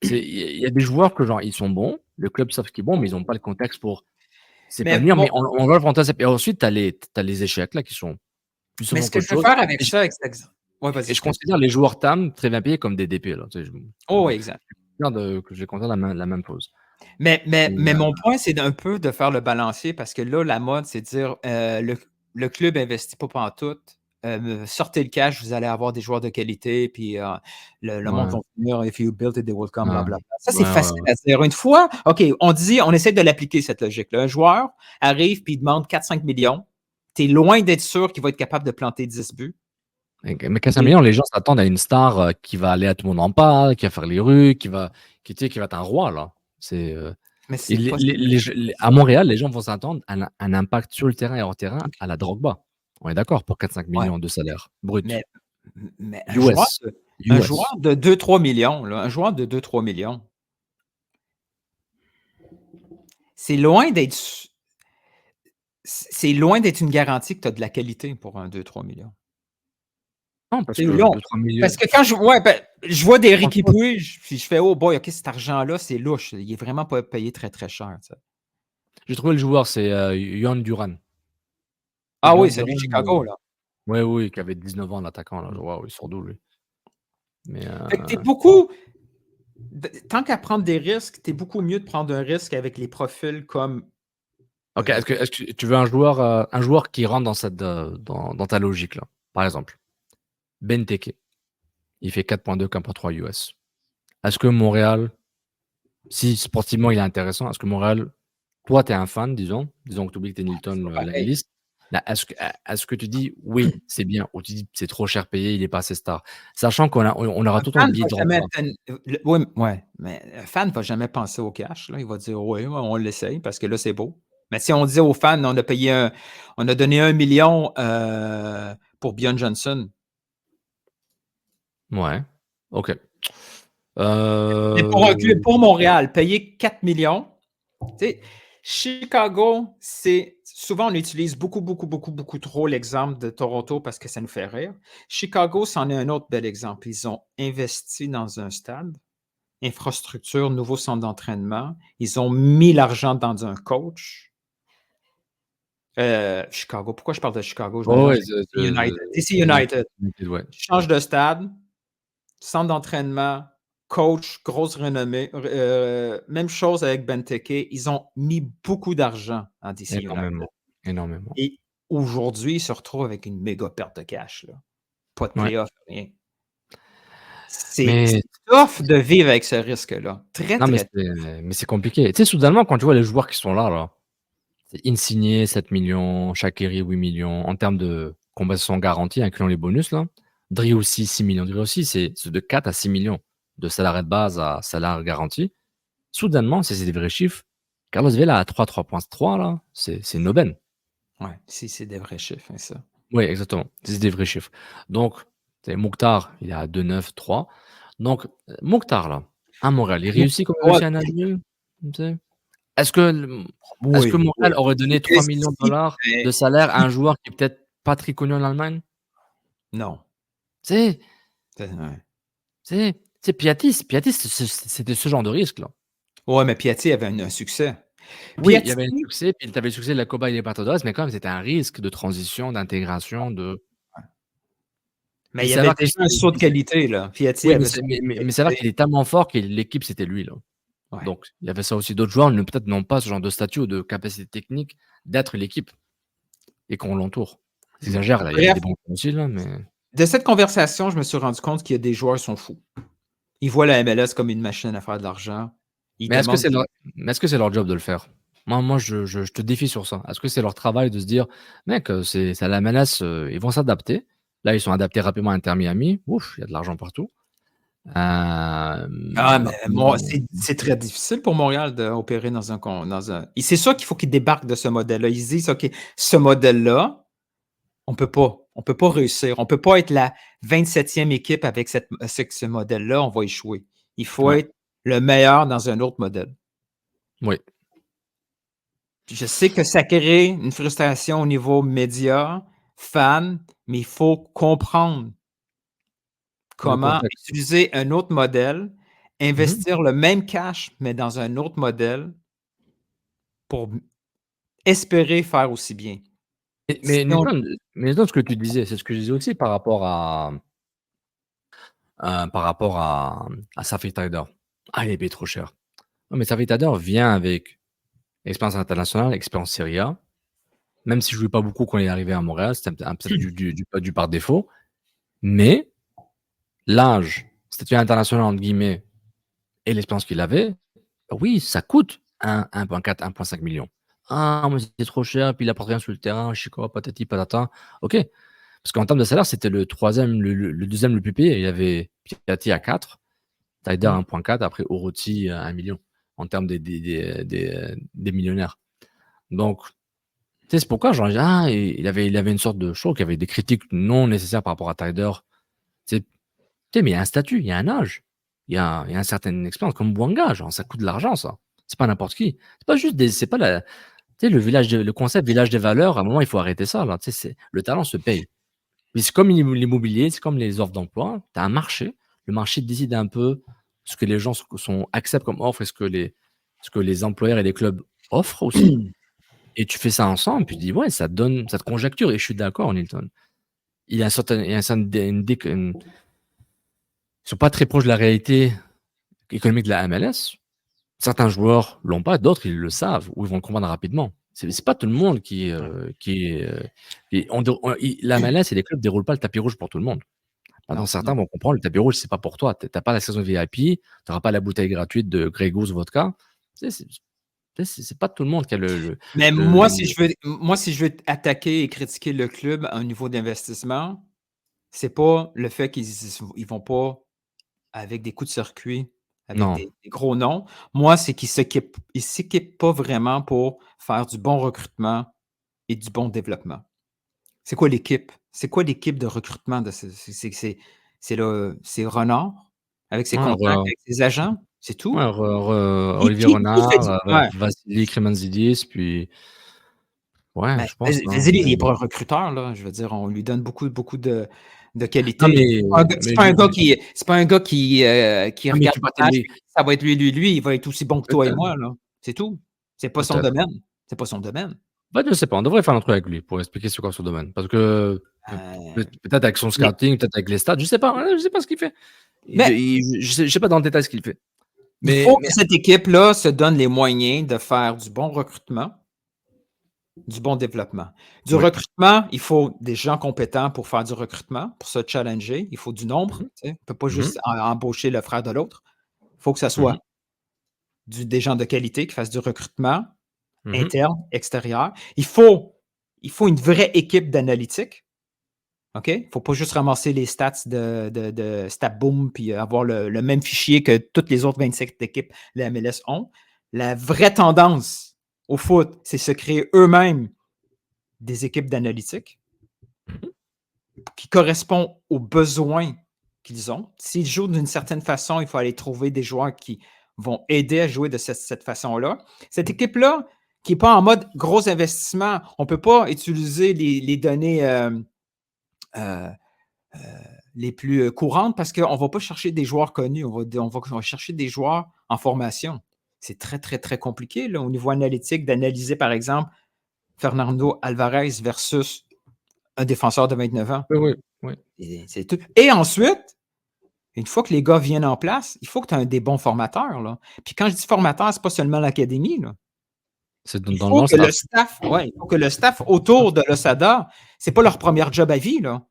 il y a des joueurs que genre ils sont bons, le club savent qu'ils sont bons, mais ils n'ont pas le contexte pour s'épanouir. Mais on va le prendre. Et ensuite, tu as les échecs là qui sont plus souvent. Mais ce que je veux faire avec ça, et je considère les joueurs TAM très bien payés comme des DP. Là. Oui, exact. Que je les considère la même chose. Mais mon point, c'est un peu de faire le balancier parce que là, la mode, c'est de dire le club investit pas pantoute. Sortez le cash, vous allez avoir des joueurs de qualité, puis le monde va venir, if you build it, they will come, blablabla. Ça, c'est facile à dire. Une fois, OK, on essaie de l'appliquer, cette logique-là. Un joueur arrive puis il demande 4-5 millions. Tu es loin d'être sûr qu'il va être capable de planter 10 buts. Mais 4-5 millions, les gens s'attendent à une star qui va aller à tout le monde en parle, qui va faire les rues, qui va être un roi, là. À Montréal, les gens vont s'attendre à un impact sur le terrain et hors terrain à la Drogba. On est d'accord pour 4-5 millions de salaire brut. Mais un joueur de 2-3 millions, là, un joueur de 2-3 millions, c'est loin d'être une garantie que tu as de la qualité pour un 2-3 millions. Non, parce que, parce que quand je vois des Ricky Puig, puis je fais oh boy, ok, cet argent-là, c'est louche. Il est vraiment pas payé très, très cher. J'ai trouvé le joueur, c'est Yohan Duran. Ah oui, c'est lui de Chicago, là. Oui, qui avait 19 ans, l'attaquant. Waouh, il sort d'où, lui? Mais, t'es beaucoup. Tant qu'à prendre des risques, t'es beaucoup mieux de prendre un risque avec les profils comme. Ok, est-ce que tu veux un joueur qui rentre dans ta logique, là? Par exemple. Benteke, il fait 4.2, 4.3 US. Est-ce que Montréal, si sportivement il est intéressant, est-ce que Montréal, toi tu es un fan, disons que tu oublies que tu es Nilton la liste, est-ce que tu dis oui, c'est bien, ou tu dis c'est trop cher payé, il est pas assez star, sachant qu'on aura tout le billet de Oui, mais un fan ne va jamais penser au cash. Là. Il va dire oui, on l'essaye parce que là c'est beau. Mais si on disait aux fans, on a donné 1 million pour Bjorn Johnson. Ouais, ok. Mais pour un club, pour Montréal, payer 4 millions, tu sais, Chicago, souvent on utilise beaucoup trop l'exemple de Toronto parce que ça nous fait rire. Chicago, c'en est un autre bel exemple. Ils ont investi dans un stade infrastructure, nouveau centre d'entraînement. Ils ont mis l'argent dans un coach. Chicago. Pourquoi je parle de Chicago? Je Ouais, DC United. ouais. Change de stade, centre d'entraînement, coach, grosse renommée. Même chose avec Benteke. Ils ont mis beaucoup d'argent en DC United. Énormément. Et aujourd'hui, ils se retrouvent avec une méga perte de cash. Là. Pas de playoff, rien. C'est tough de vivre avec ce risque-là. Mais c'est compliqué. Tu sais, soudainement, quand tu vois les joueurs qui sont là, c'est Insigné, 7 millions, Shaqiri, 8 millions, en termes de compensation garantie, incluant les bonus, là. Dri aussi, 6 millions. Dri aussi, c'est de 4 à 6 millions de salaire de base à salaire garanti. Soudainement, si c'est des vrais chiffres, Carlos Vela à 3.3, là, c'est une aubaine. Ouais, si c'est des vrais chiffres, hein, ça. Oui, exactement. C'est des vrais chiffres. Donc, Mokhtar, il est à 2,9, 3. Donc, Mokhtar, là, à Montréal, il réussit comme il réussit à Nashville. Est-ce que Montréal aurait donné 3 millions de dollars de salaire à un joueur qui est peut-être pas très connu en Allemagne? Non. Tu sais, Piatti, c'était ce genre de risque-là. Ouais, mais Piatti avait un succès. Oui, il y avait un succès, puis tu avais le succès de la Copa Libertadores, mais quand même, c'était un risque de transition, d'intégration, de... Mais il y avait déjà un saut de qualité, là. Piatti mais savoir qu'il est tellement fort que l'équipe, c'était lui, là. Ouais. Donc, il y avait ça aussi. D'autres joueurs, peut-être n'ont pas ce genre de statut ou de capacité technique d'être l'équipe et qu'on l'entoure. C'est exagère, là. Il y a des bons aussi, là, mais... De cette conversation, je me suis rendu compte qu'il y a des joueurs qui sont fous. Ils voient la MLS comme une machine à faire de l'argent. Mais est-ce que c'est leur job de le faire? Moi, je te défie sur ça. Est-ce que c'est leur travail de se dire, mec, c'est à la MLS, ils vont s'adapter. Là, ils sont adaptés rapidement à Inter Miami. Ouf, il y a de l'argent partout. C'est très difficile pour Montréal d'opérer dans un... C'est sûr qu'il faut qu'ils débarquent de ce modèle-là. Ils se disent, OK, ce modèle-là, on peut pas réussir. On ne peut pas être la 27e équipe avec ce modèle-là. On va échouer. Il faut être le meilleur dans un autre modèle. Oui. Je sais que ça crée une frustration au niveau média, fans, mais il faut comprendre comment utiliser un autre modèle, investir le même cash, mais dans un autre modèle pour espérer faire aussi bien. Mais ce que tu disais, c'est ce que je disais aussi par rapport à Safi Taider. Il est payé trop cher. Non, mais Safi Taider vient avec expérience internationale, expérience Serie A. Même si je ne jouais pas beaucoup quand il est arrivé à Montréal, c'était peut-être du par défaut. Mais l'âge, statut international entre guillemets, et l'expérience qu'il avait, oui, ça coûte 1,4, 1,5 millions. Mais c'était trop cher, puis il apporte rien sur le terrain, je sais quoi, patati patata. Ok. Parce qu'en termes de salaire, c'était le troisième, le deuxième le plus payé. Il y avait Piatti à 4, Taider 1,4, après Orotti à 1 million, en termes des millionnaires. Donc, c'est pourquoi il avait une sorte de show, qui avait des critiques non nécessaires par rapport à Taider. Mais il y a un statut, il y a un âge, il y a une certaine expérience, comme Bouanga, genre, ça coûte de l'argent, ça. C'est pas n'importe qui. C'est pas juste c'est pas le concept village des valeurs, à un moment, il faut arrêter ça, là. Le talent se paye. Mais c'est comme l'immobilier, c'est comme les offres d'emploi. Tu as un marché. Le marché décide un peu ce que les gens acceptent comme offre et ce que les employeurs et les clubs offrent aussi. Et tu fais ça ensemble, puis tu dis, ouais, ça te conjecture. Et je suis d'accord, Nilton. Il y a ils sont pas très proches de la réalité économique de la MLS. Certains joueurs l'ont pas, d'autres, ils le savent, ou ils vont le comprendre rapidement. C'est pas tout le monde la MLS et les clubs ne déroulent pas le tapis rouge pour tout le monde. Maintenant, certains vont comprendre, le tapis rouge, c'est pas pour toi. Tu n'as pas la saison VIP, tu n'auras pas la bouteille gratuite de Grey Goose vodka. C'est pas tout le monde qui a Mais moi, si je veux attaquer et critiquer le club au niveau d'investissement, c'est pas le fait qu'ils vont pas avec des coups de circuit, avec des gros noms. Moi, c'est qu'ils ne s'équipent pas vraiment pour faire du bon recrutement et du bon développement. C'est quoi l'équipe? C'est quoi l'équipe de recrutement? C'est Renard avec ses contacts, avec ses agents? C'est tout? Olivier Renard, Vassili Kremanzidis, puis... Ouais, je pense. Vassili, il n'est pas un recruteur, là. Je veux dire, on lui donne beaucoup de de qualité. C'est pas un gars qui regarde le match, ça va être lui, il va être aussi bon que toi et moi. Là. C'est tout. C'est pas son domaine. C'est pas son domaine. Je ne sais pas, on devrait faire un truc avec lui pour expliquer c'est quoi son domaine. Parce que peut-être avec son scouting, peut-être avec les stats, je ne sais pas ce qu'il fait. Je ne sais pas dans le détail ce qu'il fait. Il faut que cette équipe-là se donne les moyens de faire du bon recrutement, du bon développement. Du recrutement, il faut des gens compétents pour faire du recrutement, pour se challenger. Il faut du nombre. On ne peut pas juste embaucher le frère de l'autre. Il faut que ça soit des gens de qualité qui fassent du recrutement interne, extérieur. Il faut une vraie équipe d'analytique. OK? Il ne faut pas juste ramasser les stats de StatBoom puis avoir le même fichier que toutes les autres 27 équipes de la MLS ont. La vraie tendance au foot, c'est se créer eux-mêmes des équipes d'analytique qui correspondent aux besoins qu'ils ont. S'ils jouent d'une certaine façon, il faut aller trouver des joueurs qui vont aider à jouer de cette façon-là. Cette équipe-là, qui n'est pas en mode gros investissement, on ne peut pas utiliser les données les plus courantes parce qu'on ne va pas chercher des joueurs connus, on va chercher des joueurs en formation. C'est très, très, très compliqué là, au niveau analytique d'analyser, par exemple, Fernando Alvarez versus un défenseur de 29 ans. Oui. C'est tout. Et ensuite, une fois que les gars viennent en place, il faut que tu aies des bons formateurs. Là. Puis quand je dis formateur, ce n'est pas seulement l'académie. Là. C'est il faut que le staff autour de l'Osada, ce n'est pas leur premier job à vie. Là.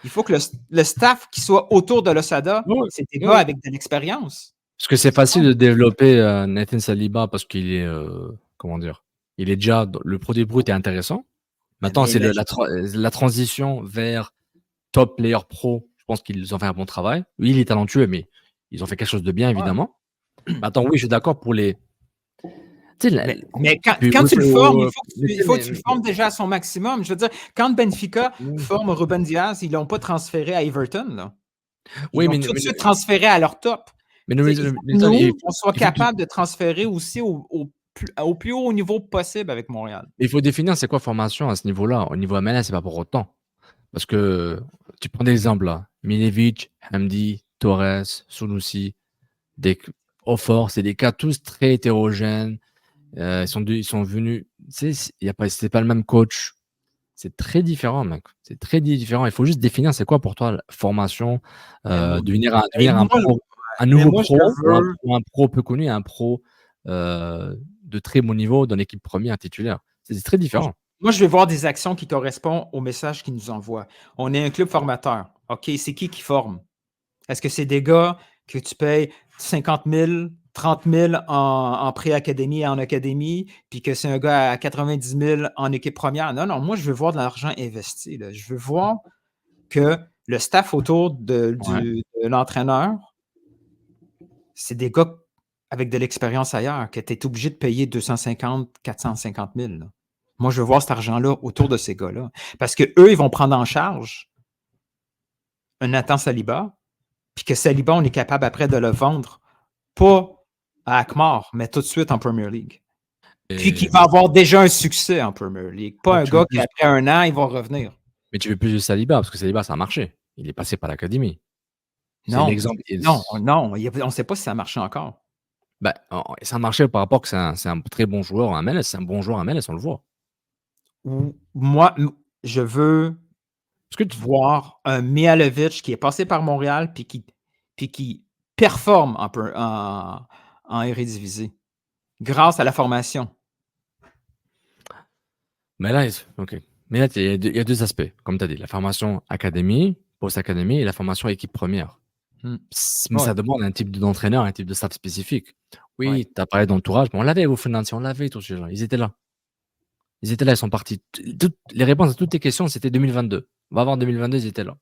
Il faut que le staff qui soit autour de l'Osada, c'est des gars avec de l'expérience. Parce que c'est facile de développer Nathan Saliba parce qu'il est, il est déjà, le produit brut est intéressant. Maintenant, c'est la transition vers top player pro. Je pense qu'ils ont fait un bon travail. Oui, il est talentueux, mais ils ont fait quelque chose de bien, évidemment. Maintenant, oui, je suis d'accord pour les... Mais quand tu le formes, il faut que tu le formes déjà à son maximum. Je veux dire, quand Benfica forme Ruben Diaz, ils ne l'ont pas transféré à Everton. Là. Ils l'ont tout de suite transféré à leur top. Mais on soit capable de transférer aussi au plus haut niveau possible avec Montréal. Il faut définir c'est quoi formation à ce niveau-là. Au niveau MLS, c'est pas pour autant. Parce que tu prends des exemples là. Milevic, Hamdi, Torres, Sunusi, Ofor, c'est des cas tous très hétérogènes. Ils sont venus. C'est pas le même coach. C'est très différent, mec. C'est très différent. Il faut juste définir c'est quoi pour toi la formation, devenir un nouveau pro, ou un pro peu connu, un pro de très bon niveau dans l'équipe première titulaire. C'est très différent. Moi, je vais voir des actions qui correspondent au message qu'ils nous envoient. On est un club formateur. OK, c'est qui forme? Est-ce que c'est des gars que tu payes 50 000, 30 000 en pré-académie et en académie, puis que c'est un gars à 90 000 en équipe première? Non, moi, je veux voir de l'argent investi. Là. Je veux voir que le staff autour de l'entraîneur, c'est des gars avec de l'expérience ailleurs, que tu es obligé de payer 250 450 000. Là. Moi, je veux voir cet argent-là autour de ces gars-là. Parce qu'eux, ils vont prendre en charge un Nathan Saliba, puis que Saliba, on est capable après de le vendre, pas à Akmar, mais tout de suite en Premier League. Puis qu'il va avoir déjà un succès en Premier League. Pas un gars qui, après un an, il va revenir. Mais tu veux plus de Saliba, parce que Saliba, ça a marché. Il est passé par l'académie. Non, on ne sait pas si ça a marché encore. Ça a marché par rapport que c'est un très bon joueur en MLS. C'est un bon joueur en MLS, on le voit. Moi, je veux voir un Mihailovic qui est passé par Montréal puis qui performe en Eredivisie grâce à la formation. Mais là, il y a deux aspects, comme tu as dit. La formation académie, post-académie et la formation équipe première. Mais ça demande un type d'entraîneur, un type de staff spécifique. Oui, tu as parlé d'entourage, mais on l'avait au financier, on l'avait tous ces gens. Ils étaient là. Ils sont partis. Les réponses à toutes tes questions, c'était 2022. On va voir 2022, ils étaient là.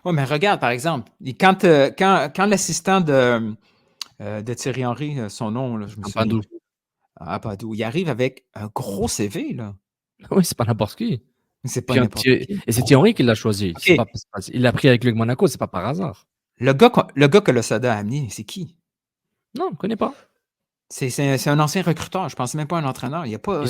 Oui, mais regarde, par exemple, quand l'assistant de Thierry Henry, son nom, là, je me souviens. Apadou, il arrive avec un gros CV, là. Oui, c'est pas n'importe qui. C'est pas n'importe qui. Et c'est Thierry Henry qui l'a choisi. Okay. Il l'a pris avec lui avec Monaco, c'est pas par hasard. Le gars que l'Osada a amené, c'est qui? Non, je ne connais pas. C'est un ancien recruteur. Je ne pense même pas à un entraîneur. Il y a pas.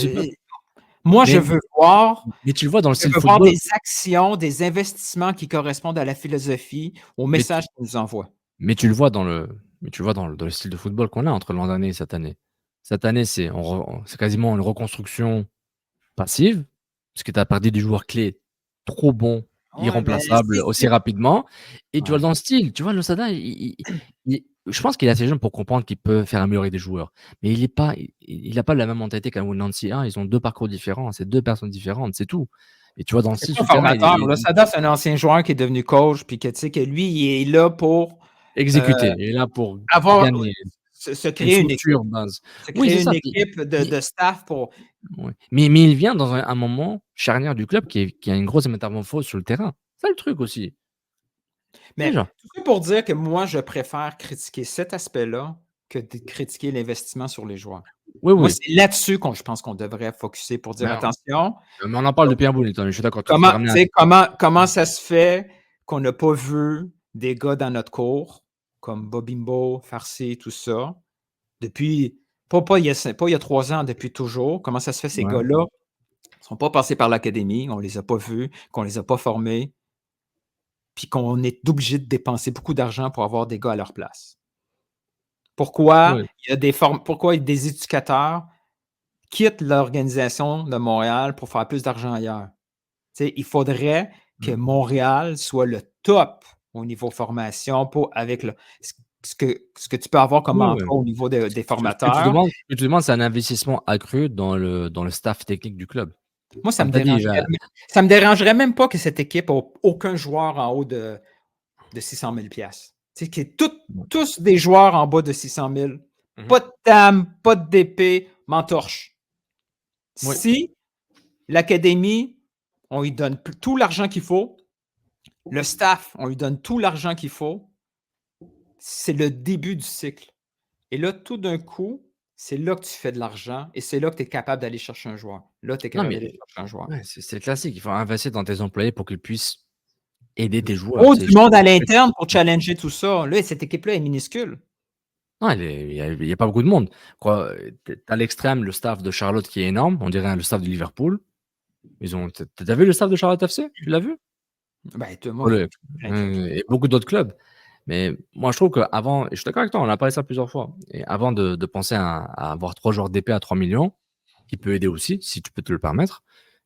Moi, je veux voir Mais tu le vois dans le je style veux voir football. des actions, des investissements qui correspondent à la philosophie, au message qu'ils nous envoient. Mais tu le vois dans le style de football qu'on a entre l'an dernier et cette année. Cette année, c'est quasiment une reconstruction passive, parce que tu as perdu des joueurs clés trop bons, Ouais, mais irremplaçables aussi rapidement. Et tu vois Ouais. dans le style, tu vois, Losada, je pense qu'il est assez jeune pour comprendre qu'il peut faire améliorer des joueurs. Mais il a pas la même mentalité qu'un Nancy 1. Ils ont 2 parcours différents, c'est 2 personnes différentes, c'est tout. Et tu vois dans le C'est style pas un sur le terrain, formateur. Losada, c'est un ancien joueur qui est devenu coach, puis que, tu sais, que lui, il est là pour exécuter, il est là pour avoir gagner, se une créer une équipe. structure, base. Se Oui, c'est créer une ça. Puis équipe mais de staff pour. ouais. Mais il vient dans un moment charnière du club qui a une grosse métamorphose sur le terrain. C'est ça le truc aussi. Mais Déjà. tout ça pour dire que moi, je préfère critiquer cet aspect-là que de critiquer l'investissement sur les joueurs. Oui, Moi, oui. c'est là-dessus je pense qu'on devrait focusser pour dire Mais attention. on en parle depuis un bout de temps, je suis d'accord. Tu Comment, ramener tu sais, comment ça se fait qu'on n'a pas vu des gars dans notre cours, comme Bobimbo, Farsi, tout ça, depuis, pas il y a 3 ans, depuis toujours. Comment ça se fait ces Ouais. gars-là ne sont pas passés par l'académie, on les a pas vus, qu'on les a pas formés, puis qu'on est obligé de dépenser beaucoup d'argent pour avoir des gars à leur place. Pourquoi Ouais. pourquoi des éducateurs quittent l'organisation de Montréal pour faire plus d'argent ailleurs? Tu sais, il faudrait que Montréal soit le top au niveau formation avec ce que tu peux avoir comme Ouais, ouais. emploi au niveau des Ce que formateurs. tu demandes, c'est un investissement accru dans le staff technique du club. Moi, ça Comme me tu as dit, dérangerait même pas que cette équipe ait aucun joueur en haut de 600 000 $. Tu sais, qu'il y ait tous des joueurs en bas de 600 000. Pas de TAM, pas de DP, m'entorche. Ouais. Si l'académie, on lui donne tout l'argent qu'il faut, le staff, on lui donne tout l'argent qu'il faut, c'est le début du cycle. Et là, tout d'un coup, c'est là que tu fais de l'argent et c'est là que tu es capable d'aller chercher un joueur. Là, tu es Non, capable mais d'aller chercher un joueur. ouais, c'est classique. Il faut investir dans tes employés pour qu'ils puissent aider tes joueurs. Oh, du monde à l'interne pour challenger tout ça. Là, cette équipe-là est minuscule. Non, il y a pas beaucoup de monde. Quoi, tu as l'extrême, le staff de Charlotte qui est énorme, on dirait le staff de Liverpool. Tu as vu le staff de Charlotte FC? Tu l'as vu? Ben, moi, Et beaucoup d'autres clubs. Mais moi, je trouve qu'avant, et je suis d'accord avec toi, on a parlé ça plusieurs fois, et avant de penser à avoir 3 joueurs d'épée à 3 millions, qui peut aider aussi, si tu peux te le permettre.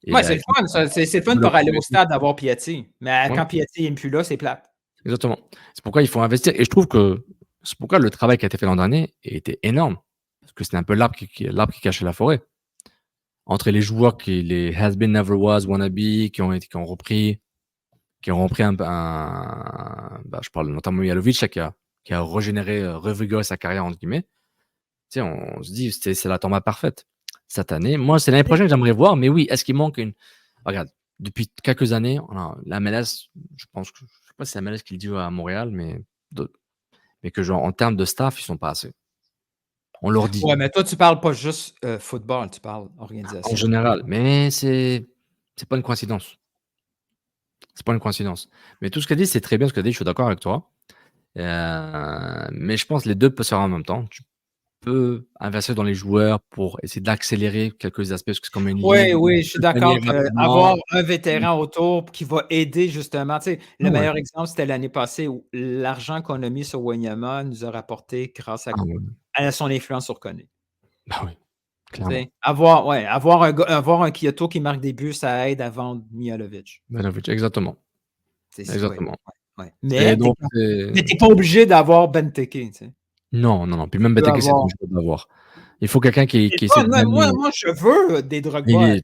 Ouais, c'est le fun. C'est le fun pour aller au stade d'avoir Piatti. Mais quand Piatti n'est plus là, c'est plate. Exactement. C'est pourquoi il faut investir. Et je trouve que c'est pourquoi le travail qui a été fait l'an dernier était énorme. Parce que c'était un peu l'arbre qui cachait la forêt. Entre les joueurs les has been, never was, wannabe, qui ont repris je parle notamment de Jalovic, qui a revigoré sa carrière, entre guillemets. Tu sais, on se dit, c'est la tombe parfaite. Cette année, moi, c'est l'année prochaine que j'aimerais voir, mais oui, est-ce qu'il manque regarde, depuis quelques années, la MLS, je sais pas si c'est la MLS qui le dit à Montréal, mais que genre, en termes de staff, ils sont pas assez. On leur dit. Ouais, mais toi, tu parles pas juste football, tu parles organisation. En général, mais c'est pas une coïncidence. C'est pas une coïncidence. Mais tout ce qu'elle dit, c'est très bien ce qu'elle dit, je suis d'accord avec toi. Mais je pense que les deux peuvent se faire en même temps. Tu peux investir dans les joueurs pour essayer d'accélérer quelques aspects, parce que c'est comme une ligue. Oui, je suis d'accord. Avoir un vétéran autour qui va aider justement. Tu sais, le meilleur exemple, c'était l'année passée où l'argent qu'on a mis sur Wanyama nous a rapporté grâce à son influence sur Koné. Ben oui, clairement. Avoir un Kyoto qui marque des buts, ça aide à vendre Mihalovic. Exactement. Exactement. Ouais. Mais tu n'es pas obligé d'avoir Benteke. Tu sais. Non. Puis même Benteke, c'est dangereux d'avoir. Il faut quelqu'un qui essaie de moi, je veux des Drogba à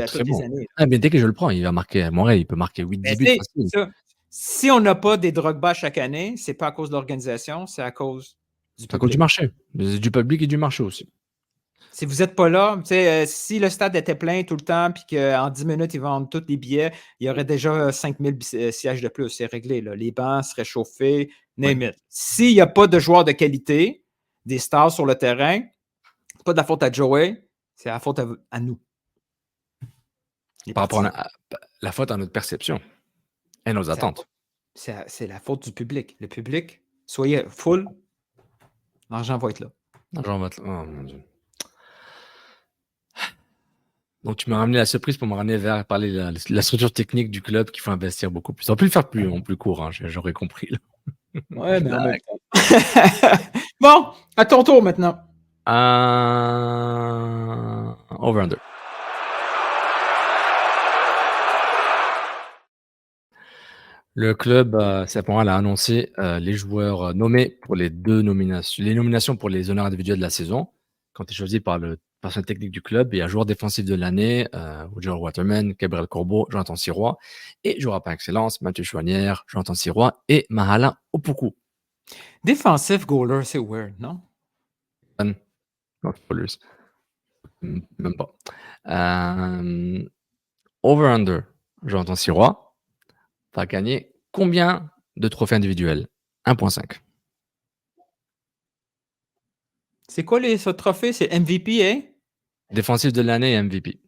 toutes les années. Benteke, je le prends. Il va marquer à Montréal. Il peut marquer 8-10 buts facile. Si on n'a pas des Drogba chaque année, c'est pas à cause de l'organisation, c'est à cause du public. À cause du marché. Du public et du marché aussi. Si vous n'êtes pas là, si le stade était plein tout le temps puis qu'en 10 minutes, ils vendent tous les billets, il y aurait déjà 5000 sièges de plus. C'est réglé. Là. Les bancs seraient chauffés. S'il n'y a pas de joueurs de qualité, des stars sur le terrain, c'est pas de la faute à Joey, c'est la faute à nous. Par rapport à la faute à notre perception et nos attentes. C'est la faute du public. Le public, soyez full, l'argent va être là. L'argent va être là. Oh mon Dieu. Donc, tu m'as ramené la surprise pour me ramener vers parler de la structure technique du club qu'il faut investir beaucoup plus. On peut le faire plus court, hein, j'aurais compris. Là. Ouais, mais en même temps. Bon, à ton tour maintenant. Over-under. Le club, pour a annoncé les joueurs nommés pour les nominations pour les honneurs individuels de la saison, quand il est choisi par le personnel technique du club, et un joueur défensif de l'année, Joel Waterman, Gabriel Corbeau, Jonathan Sirois, et joueur par excellence, Mathieu Chouanière, Jonathan Sirois et Mahala Opoku. Défensif goaler, c'est weird, non? Non, c'est pas lui. Même pas. Over-under, Jonathan Sirois va gagner combien de trophées individuels? 1.5. C'est quoi ce trophée? C'est MVP, hein? Défensif de l'année et MVP.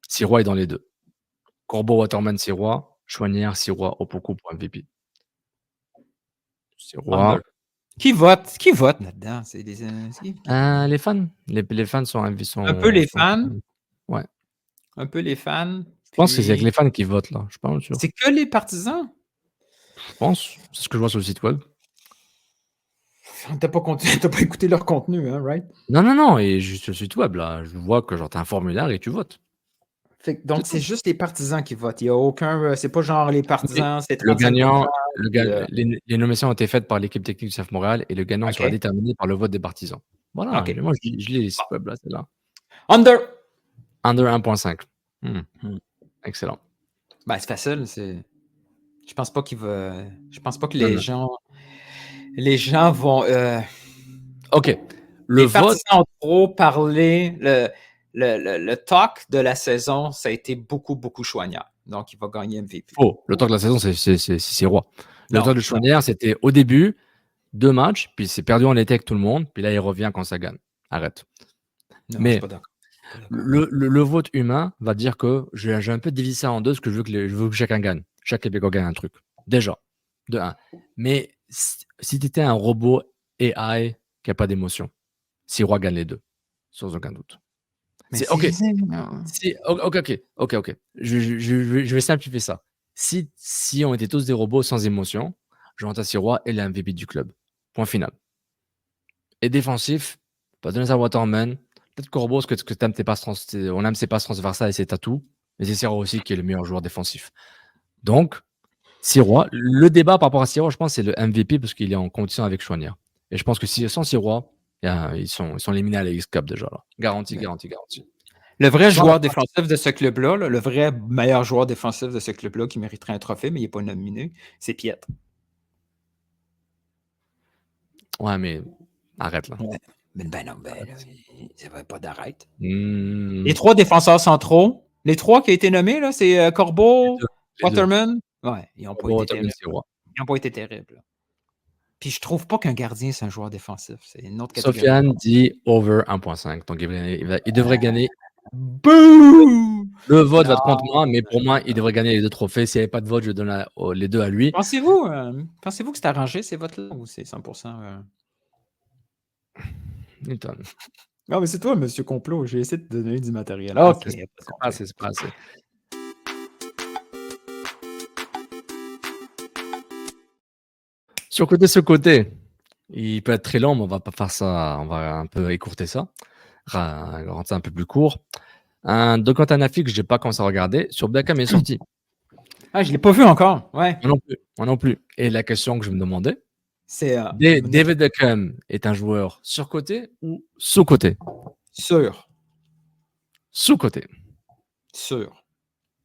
Sirois est dans les deux. Corbeau, Waterman, Sirois. Chouanière, Sirois, Opoku pour MVP. Sirois. Qui vote là-dedans? C'est les fans. Les fans sont un peu les fans? Ouais. Un peu les fans. Je pense que c'est avec les fans qui votent, là. Je suis pas sûr. C'est que les partisans? Je pense. C'est ce que je vois sur le site web. T'as pas écouté leur contenu, hein, right? Non. Et juste sur le site web, là, je vois que genre t'as un formulaire et tu votes. Donc, c'est juste les partisans qui votent. Il n'y a aucun. C'est pas genre les partisans, c'est le gagnant. Les nominations ont été faites par l'équipe technique du CF Montréal et le gagnant sera déterminé par le vote des partisans. Voilà. Moi, je lis les sites web, là, c'est là. Under 1.5. Excellent. Ben, c'est facile. Je pense pas qu'il va. Je pense pas que les gens vont. OK. Les partisans ont trop parlé. Le talk de la saison, ça a été beaucoup, beaucoup Chouanière. Donc, il va gagner MVP. Le talk de la saison, c'est Sirois. Le talk de Chouanière, c'était au début, 2 matchs, puis c'est perdu en été avec tout le monde, puis là, il revient quand ça gagne. Arrête. Non, mais je suis pas d'accord. Le vote humain va dire que j'ai un peu divisé ça en deux, parce que je veux que chacun gagne. Chaque Québécois gagne un truc. Déjà, de 1. Mais si tu étais un robot AI qui n'a pas d'émotion, Sirois gagne les deux, sans aucun doute. OK. Je vais simplifier ça. Si on était tous des robots sans émotion, Jonathan Sirois est le MVP du club. Point final. Et défensif, pas donner ça à Waterman. Peut-être Corbeau, parce que tu aimes on aime ses passes transversales et ses tatous. Mais c'est Sirois aussi qui est le meilleur joueur défensif. Donc, Sirois, le débat par rapport à Sirois, je pense, c'est le MVP parce qu'il est en compétition avec Chouanière. Et je pense que sans Sirois, ils sont éliminés à la X-Cup déjà. Là. Garanti. Le vrai joueur défensif de ce club-là, le vrai meilleur joueur défensif de ce club-là qui mériterait un trophée, mais il n'est pas nominé, c'est Piette. Ouais, mais arrête là. Ouais. Ben non, ça va pas d'arrête. Les 3 défenseurs centraux, les 3 qui ont été nommés, là, c'est Corbeau, Waterman. Ouais, ils n'ont pas été terribles. Ils n'ont pas été terribles. Là. Puis je trouve pas qu'un gardien, c'est un joueur défensif. C'est une autre catégorie. Sofiane dit over 1.5. Donc il devrait gagner. Bouh! Le vote va contre moi, mais pour moi, il devrait gagner les 2 trophées. S'il n'y avait pas de vote, je donne les 2 à lui. Pensez-vous que c'est arrangé ces votes-là ou c'est 100%? Newton. Non, mais c'est toi, monsieur Complot. J'ai essayé de te donner du matériel. OK. C'est pas assez. Sur côté, il peut être très long, mais on va pas faire ça. On va un peu écourter ça. Rendre ça un peu plus court. Un documentaire Netflix que je n'ai pas commencé à regarder. Sur Beckham est sorti. Ah, je ne l'ai pas vu encore. Ouais. Moi non plus. Et la question que je me demandais, c'est David Beckham est un joueur surcoté ou sous-coté? Sûr. Sous-coté. Sûr.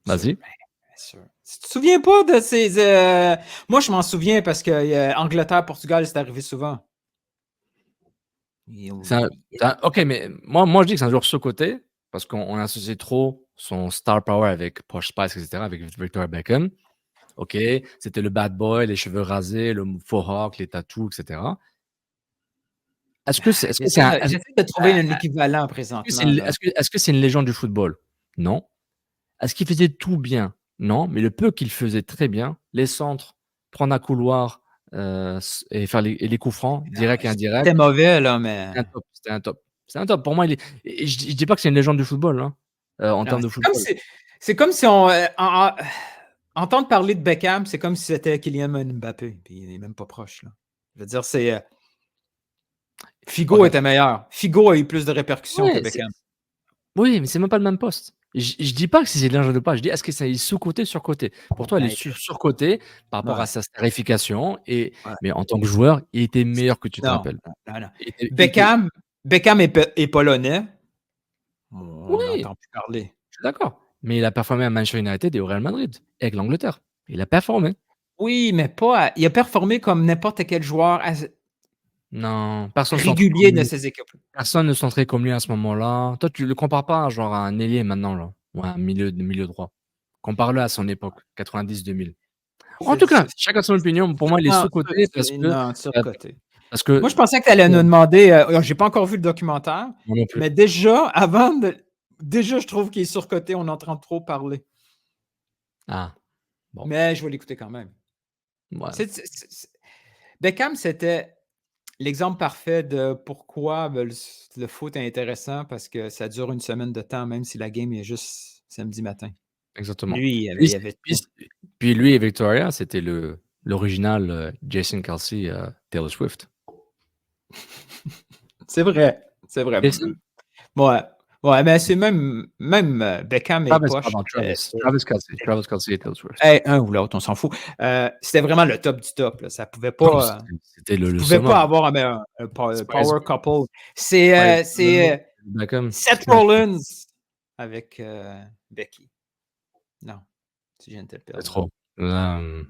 Vas-y. Sûr. Tu te souviens pas de ces... Moi, je m'en souviens parce que Angleterre-Portugal, c'est arrivé souvent. OK, mais moi, je dis que c'est un joueur sous-coté parce qu'on associe trop son star power avec Posh Spice, etc., avec Victoria Beckham. OK, c'était le bad boy, les cheveux rasés, le faux hawk, les tattoos, etc. J'essaie de trouver un équivalent présentement. Est-ce que c'est une légende du football? Non. Est-ce qu'il faisait tout bien? Non, mais le peu qu'il faisait très bien, les centres, prendre un couloir et faire les coups francs, direct et indirect. C'était mauvais, là, mais... C'était un top. C'est un top. Pour moi, je dis pas que c'est une légende du football. Hein. en termes de football. C'est comme si on entendre parler de Beckham, c'est comme si c'était Kylian Mbappé, puis il n'est même pas proche. Là. Je veux dire, c'est Figo était meilleur. Figo a eu plus de répercussions que Beckham. Oui, mais c'est même pas le même poste. Je dis pas que c'est l'un de pas. Je dis est-ce que c'est sous-côté, sur-côté. Pour toi, il est sur-côté par rapport à sa starification. Mais en tant que joueur, il était meilleur que tu te rappelles. Non. Beckham est polonais. On n'entend plus parler. Je suis d'accord. Mais il a performé à Manchester United et au Real Madrid, avec l'Angleterre. Il a performé. Oui, mais pas. Il a performé comme n'importe quel joueur non, personne régulier de ses équipes. Personne ne centrait comme lui à ce moment-là. Toi, tu le compares pas genre à un ailier maintenant, là. Ou à un milieu droit. Compare-le à son époque, 90-2000. En tout cas, chacun son opinion. Pour moi, il est sous-côté parce que. Non, sur-côté. Parce que. Moi, je pensais que tu allais nous demander. J'ai pas encore vu le documentaire. Moi non plus. Mais déjà, déjà, je trouve qu'il est surcoté. On entend trop parler. Ah. Bon. Mais je vais l'écouter quand même. Ouais. Beckham, c'était l'exemple parfait de pourquoi le foot est intéressant parce que ça dure une semaine de temps, même si la game est juste samedi matin. Exactement. Lui, il avait puis lui et Victoria, c'était l'original Jason Kelce, Taylor Swift. C'est vrai. Ouais, mais c'est même Beckham et Poche. Travis Kelce et Taylor Swift. Un ou l'autre, on s'en fout. C'était vraiment le top du top. Là. Ça pouvait pas. C'était le pouvait pas avoir un power couple. C'est Seth Rollins avec Becky. Non, si je viens de te perdre. C'est trop.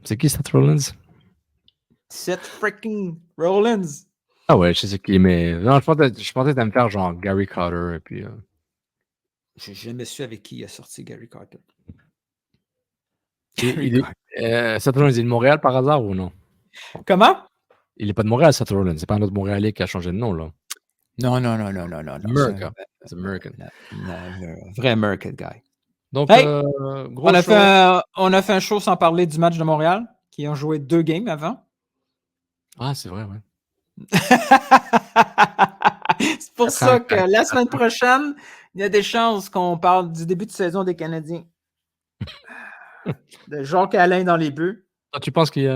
C'est qui Seth Rollins? Seth freaking Rollins. Ah ouais, je sais qui, mais non, je pensais que t'allais me faire genre Gary Carter et puis. J'ai jamais su avec qui il a sorti Gary Carter. Seth Rollins, il est de Montréal par hasard ou non? Comment? Il est pas de Montréal, Seth Rollins. C'est pas un autre Montréalais qui a changé de nom, là. Non. America. C'est American. Vrai American guy. Donc, hey, gros on a fait un show sans parler du match de Montréal, qui ont joué 2 games avant. Ah, c'est vrai, ouais. C'est pour ça que la semaine prochaine, il y a des chances qu'on parle du début de saison des Canadiens. De Jacques Alain dans les buts. Tu penses qu'il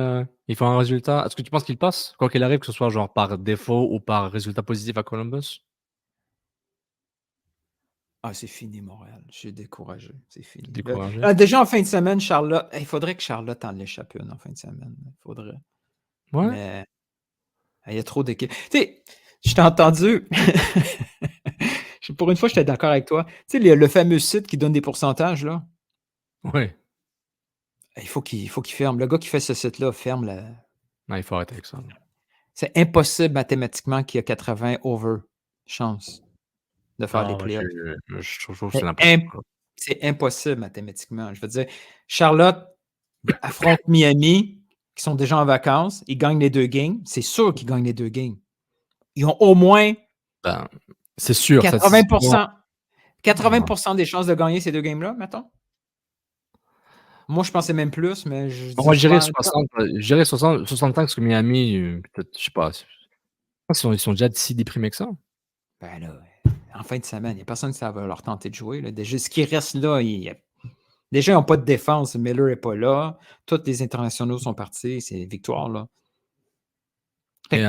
faut un résultat? Est-ce que tu penses qu'il passe, quoi qu'il arrive, que ce soit genre par défaut ou par résultat positif à Columbus? Ah, c'est fini, Montréal. Je suis découragé. C'est fini. Découragé? Déjà en fin de semaine, Charlotte. Il faudrait que Charlotte en l'échappe une en fin de semaine. Il faudrait. Ouais. Mais il y a trop d'équipes. Tu sais, je t'ai entendu. Pour une fois, j'étais d'accord avec toi. Tu sais, le fameux site qui donne des pourcentages, là. Oui. Il faut qu'il ferme. Le gars qui fait ce site-là ferme la. Non, il faut arrêter avec ça. C'est impossible mathématiquement qu'il y a 80 over chance de faire les playoffs. Je trouve que c'est n'importe quoi. C'est impossible mathématiquement. Je veux dire, Charlotte affronte Miami, qui sont déjà en vacances. Ils gagnent les 2 games. C'est sûr qu'ils gagnent les 2 games. Ils ont au moins c'est sûr. 80% des chances de gagner ces 2 games-là, mettons. Moi, je pensais même plus, mais je dirais 60. Je dirais 65 parce que Miami, peut-être, je sais pas. Ils sont déjà si déprimés que ça. Ben là, en fin de semaine, il n'y a personne qui va leur tenter de jouer. Là. Déjà, ce qui reste là, déjà, ils n'ont pas de défense. Miller n'est pas là. Tous les internationaux sont partis. C'est victoire, là. Et,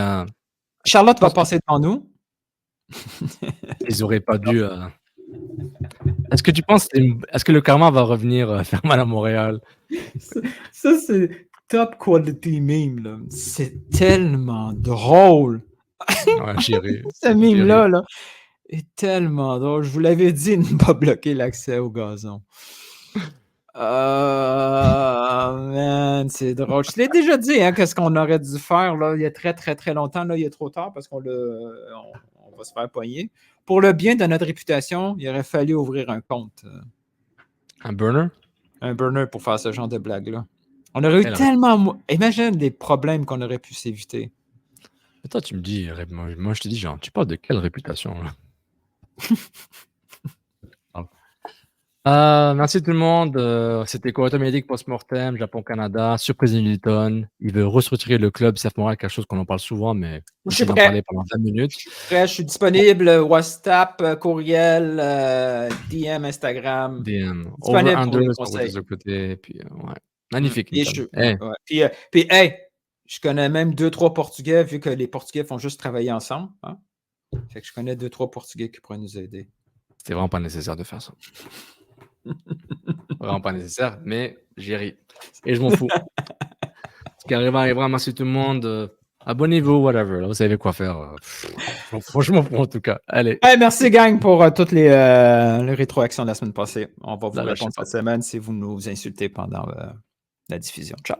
Charlotte va passer devant nous. Ils n'auraient pas dû. Est-ce que tu penses est-ce que le karma va revenir faire mal à Montréal? Ça, c'est top quality meme, là. C'est tellement drôle. Ouais, chérie. Ce meme-là là, est tellement drôle. Je vous l'avais dit de ne pas bloquer l'accès au gazon. Man, c'est drôle. Je te l'ai déjà dit, hein, qu'est-ce qu'on aurait dû faire là, il y a très, très, très longtemps. Là, il est trop tard parce qu'on va se faire poigner. Pour le bien de notre réputation, il aurait fallu ouvrir un compte. Un burner? Un burner pour faire ce genre de blague-là. On aurait eu tellement... Imagine les problèmes qu'on aurait pu s'éviter. Mais toi, tu me dis... Moi, je te dis, genre, tu parles de quelle réputation, là? Merci tout le monde. C'était Courtois Médiatique Post-Mortem, Japon-Canada, surprise Newton. Il veut restructurer le club CF Montréal, quelque chose qu'on en parle souvent, mais je suis en parler pendant 20 minutes. Je suis disponible. WhatsApp, courriel, DM, Instagram. DM. Over under sur de côté. Puis, ouais. Magnifique. Puis, je connais même 2-3 Portugais, vu que les Portugais font juste travailler ensemble. Hein? Fait que je connais 2-3 Portugais qui pourraient nous aider. C'était vraiment pas nécessaire de faire ça. Vraiment pas nécessaire, mais j'ai ri. Et je m'en fous. Ce qui arrivera, merci tout le monde. Abonnez-vous, whatever. Là, vous savez quoi faire. Franchement, en tout cas. Allez. Hey, merci, gang, pour toutes les rétroactions de la semaine passée. On va vous répondre cette semaine si vous nous insultez pendant la diffusion. Ciao.